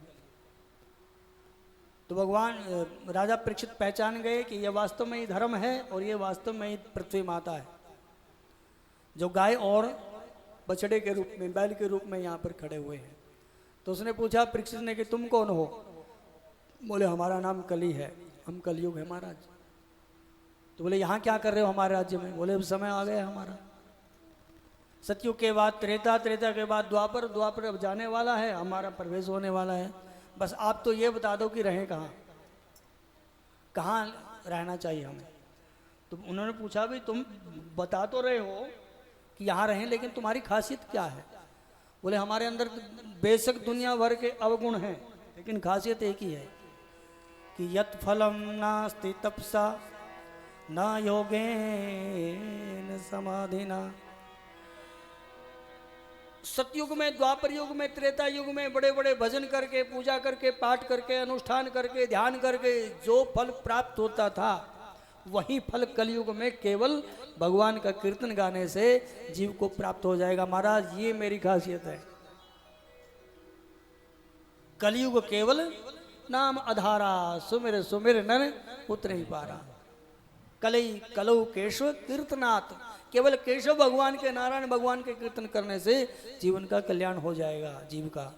S2: तो भगवान राजा परीक्षित पहचान गए कि यह वास्तव में ही धर्म है और ये वास्तव में ही पृथ्वी माता है, जो गाय और बछड़े के रूप में, बैल के रूप में यहाँ पर खड़े हुए हैं। तो उसने पूछा परीक्षित ने कि तुम कौन हो? बोले हमारा नाम कली है, हम कलयुग है महाराज। तो बोले यहाँ क्या कर रहे हो हमारे राज्य में? बोले अब समय आ गया हमारा। सतयुग के बाद त्रेता, त्रेता के बाद द्वापर, द्वापर अब जाने वाला है, हमारा प्रवेश होने वाला है। बस आप तो ये बता दो कि रहें कहाँ, कहाँ रहना चाहिए हमें। तो उन्होंने पूछा भी तुम बता तो रहे हो कि यहाँ रहें, लेकिन तुम्हारी खासियत क्या है? बोले हमारे अंदर बेशक दुनिया भर के अवगुण हैं, लेकिन खासियत एक ही है कि यत् फलम नास्ति तपसा न योगेन समाधिना। सतयुग में, द्वापर युग में, त्रेता युग में बड़े बड़े भजन करके, पूजा करके, पाठ करके, अनुष्ठान करके, ध्यान करके जो फल प्राप्त होता था, वही फल कलयुग में केवल भगवान का कीर्तन गाने से जीव को प्राप्त हो जाएगा। महाराज ये मेरी खासियत है। कलयुग केवल नाम आधारा, सुमिर सुमिर नर उतर ही पारा। कलई कलौ केशव कीर्तनात्, केवल केशव भगवान के, नारायण भगवान के कीर्तन करने से जीवन का कल्याण हो जाएगा, जीव का।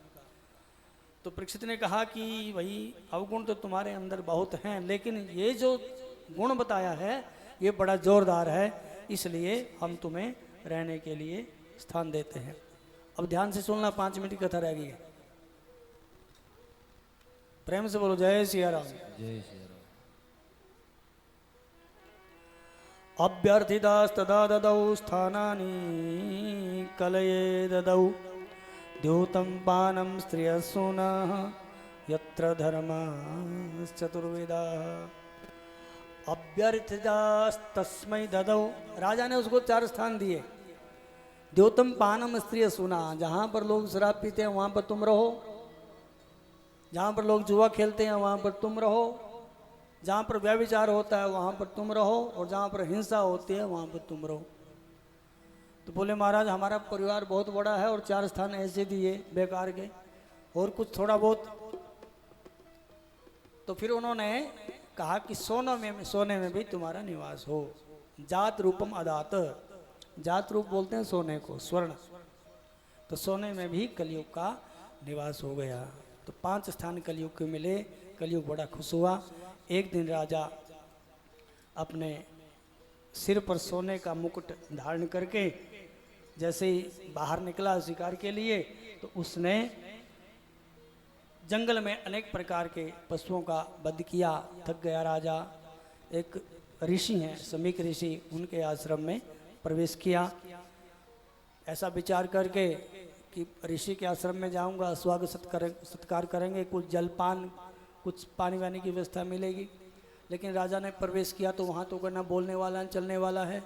S2: तो परीक्षित ने कहा कि भाई अवगुण तो तुम्हारे अंदर बहुत हैं, लेकिन ये जो गुण बताया है ये बड़ा जोरदार है, इसलिए हम तुम्हें रहने के लिए स्थान देते हैं। अब ध्यान से सुनना, 5 मिनट की कथा रह गई है। प्रेम से बोलो जय सिया राम।
S1: जय श्री राम।
S2: अभ्यर्थितास्तदा ददौ स्थानानि कलये ददौ द्यूतं पानं स्त्रियसूनः यत्र धर्मश्चतुर्वेदाः। अभ्यर्थितास्तस्मै ददौ, राजा ने उसको 4 स्थान दिए। द्योतम पानम स्त्रियसूना, जहाँ पर लोग शराब पीते हैं वहाँ पर तुम रहो, जहाँ पर लोग जुआ खेलते हैं वहाँ पर तुम रहो, जहाँ पर व्यभिचार होता है वहाँ पर तुम रहो, और जहाँ पर हिंसा होती है वहाँ पर तुम रहो। तो बोले महाराज हमारा परिवार बहुत बड़ा है और 4 स्थान ऐसे दिए बेकार के, और कुछ थोड़ा बहुत। तो फिर उन्होंने कहा कि सोने में भी तुम्हारा निवास हो। जात रूपम अदात, जात रूप बोलते हैं सोने को, स्वर्ण। तो सोने में भी कलयुग का निवास हो गया। तो 5 स्थान कलयुग के मिले। कलयुग बड़ा खुश हुआ। एक दिन राजा अपने सिर पर सोने का मुकुट धारण करके जैसे ही बाहर निकला शिकार के लिए, तो उसने जंगल में अनेक प्रकार के पशुओं का वध किया। थक गया राजा। एक ऋषि हैं, समीक ऋषि, उनके आश्रम में प्रवेश किया। ऐसा विचार करके कि ऋषि के आश्रम में जाऊंगा, स्वागत सत्कार करेंगे, कुछ जलपान, कुछ पानी वानी की व्यवस्था मिलेगी। लेकिन राजा ने प्रवेश किया तो वहाँ तो करना बोलने वाला, चलने वाला है।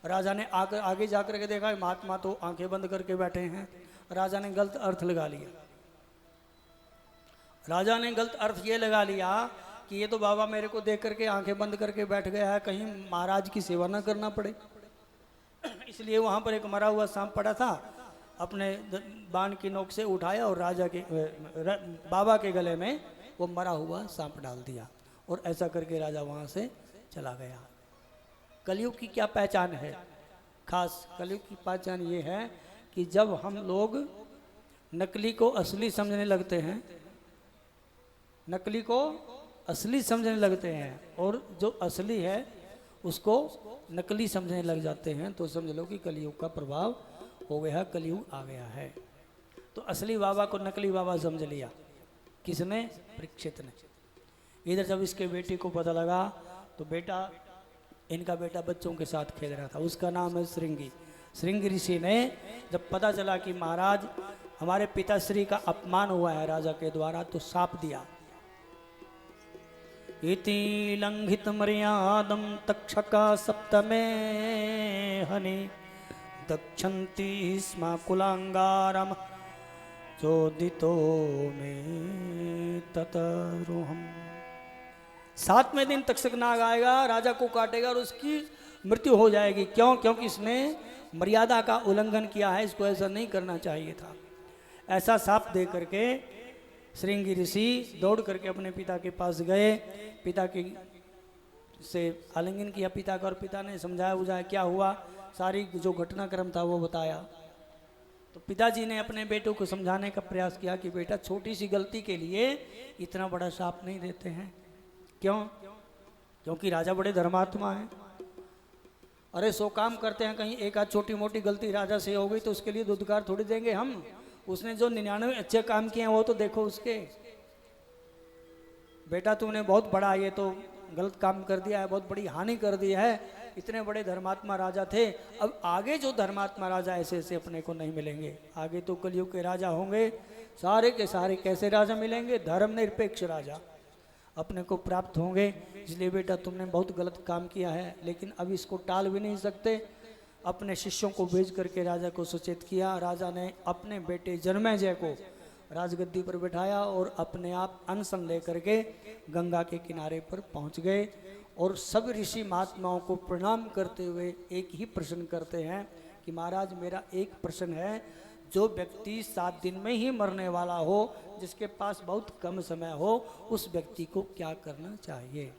S2: राजा ने आगे जाकर के देखा महात्मा तो आंखें बंद करके बैठे हैं। राजा ने गलत अर्थ लगा लिया। राजा ने गलत अर्थ ये लगा लिया कि ये तो बाबा मेरे को देख करके आंखें बंद करके बैठ गया है, कहीं महाराज की सेवा ना करना पड़े। इसलिए वहाँ पर एक मरा हुआ सांप पड़ा था, अपने बाण की नोक से उठाया और राजा के बाबा के गले में वो मरा हुआ सांप डाल दिया, और ऐसा करके राजा वहाँ से चला गया। कलयुग की क्या पहचान है? खास कलयुग की पहचान ये है कि जब हम लोग नकली को असली समझने लगते हैं, नकली को असली समझने लगते हैं, और जो असली है उसको नकली समझने लग जाते हैं, तो समझ लो कि कलयुग का प्रभाव हो गया, कलयुग आ गया है। तो असली बाबा को नकली बाबा समझ लिया। किसने? परीक्षित ने। इधर जब इसके बेटी को पता लगा तो इनका बेटा बच्चों के साथ खेल रहा था, उसका नाम है श्रृंगी। श्रृंगी ऋषि ने जब पता चला कि महाराज हमारे पिताश्री का अपमान हुआ है राजा के द्वारा, तो शाप दिया। इति लंघित मर्यादम तक्षका सप्तमे हनि दक्षन्ति स्म कुलांगारम चोदितो में ततरुहम। 7वें दिन तक्षक नाग आएगा, राजा को काटेगा और उसकी मृत्यु हो जाएगी। क्यों? क्योंकि इसने मर्यादा का उल्लंघन किया है, इसको ऐसा नहीं करना चाहिए था। ऐसा शाप दे करके श्रृंगी ऋषि दौड़ करके अपने पिता के पास गए, पिता की से आलिंगन किया पिता का, और पिता ने समझाया बुझाया क्या हुआ, सारी जो घटनाक्रम था वो बताया। तो पिताजी ने अपने बेटों को समझाने का प्रयास किया कि बेटा छोटी सी गलती के लिए इतना बड़ा शाप नहीं देते हैं। क्यों? क्योंकि राजा बड़े धर्मात्मा हैं। अरे 100 काम करते हैं, कहीं एक आध छोटी मोटी गलती राजा से हो गई तो उसके लिए दुदकार थोड़ी देंगे हम। उसने जो 99 अच्छे काम किए हैं वो तो देखो उसके। बेटा तुमने बहुत बड़ा ये तो गलत काम कर दिया है, बहुत बड़ी हानि कर दी है। इतने बड़े धर्मात्मा राजा थे, अब आगे जो धर्मात्मा राजा ऐसे ऐसे अपने को नहीं मिलेंगे। आगे तो कलयुग के राजा होंगे, सारे के सारे कैसे राजा मिलेंगे? धर्मनिरपेक्ष राजा अपने को प्राप्त होंगे। इसलिए बेटा तुमने बहुत गलत काम किया है, लेकिन अब इसको टाल भी नहीं सकते। अपने शिष्यों को भेज करके राजा को सचेत किया। राजा ने अपने बेटे जन्मेजय को राजगद्दी पर बैठाया और अपने आप अनशन लेकर के गंगा के किनारे पर पहुंच गए। और सब ऋषि महात्माओं को प्रणाम करते हुए एक ही प्रश्न करते हैं कि महाराज मेरा एक प्रश्न है, जो व्यक्ति 7 दिन में ही मरने वाला हो, जिसके पास बहुत कम समय हो, उस व्यक्ति को क्या करना चाहिए?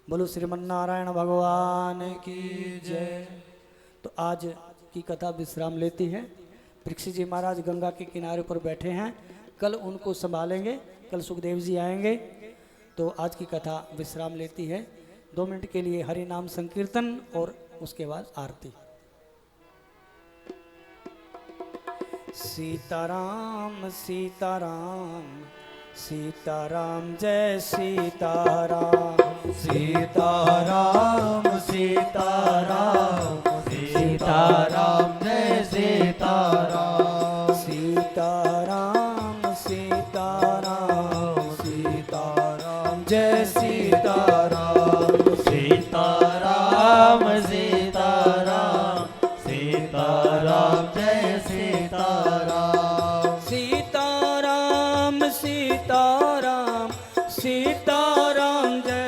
S2: बोलो श्रीमन्नारायण भगवान की जय। तो आज की कथा विश्राम लेती है। परीक्षित जी महाराज गंगा के किनारे पर बैठे हैं, कल उनको संभालेंगे, कल सुखदेव जी आएंगे। तो आज की कथा विश्राम लेती है। 2 मिनट के लिए हरि नाम संकीर्तन और उसके बाद आरती। सीताराम सीताराम सीताराम जय सीताराम।
S1: सीताराम सीताराम सीताराम जय सीताराम।
S2: सीताराम सीताराम
S1: सीताराम जय सीताराम। सीताराम सीताराम सीताराम जय सीताराम।
S2: सीताराम सीताराम सीताराम जय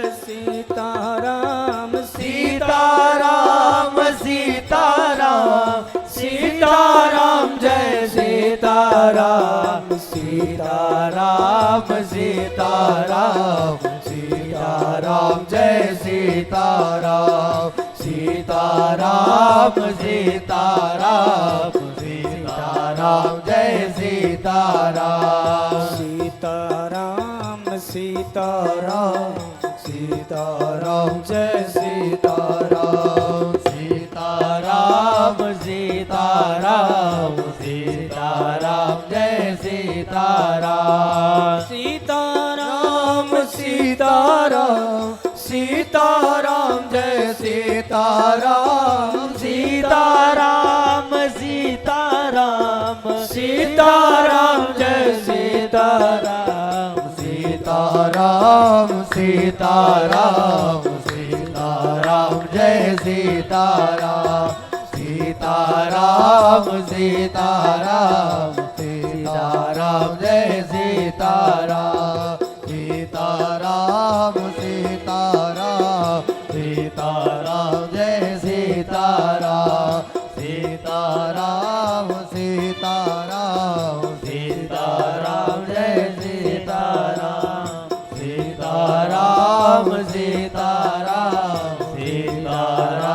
S2: सीताराम।
S1: सीताराम सीताराम सीताराम जय सीताराम। सीताराम सीताराम सीताराम जय सीताराम। सीताराम सीताराम सीताराम जय सीताराम।
S2: सीताराम सीताराम
S1: सीताराम जय सीताराम। सीताराम सीताराम सीताराम जय सीताराम।
S2: सीताराम
S1: सीताराम सीताराम जय सीताराम। सीताराम सीताराम सीताराम जय सीताराम। सीताराम सीताराम सीताराम जय सीताराम। सीताराम सीताराम जय सीताराम सीताराम सीताराम सीताराम जय सीताराम सीताराम सीताराम सीताराम जय सीताराम सीताराम सीताराम सीताराम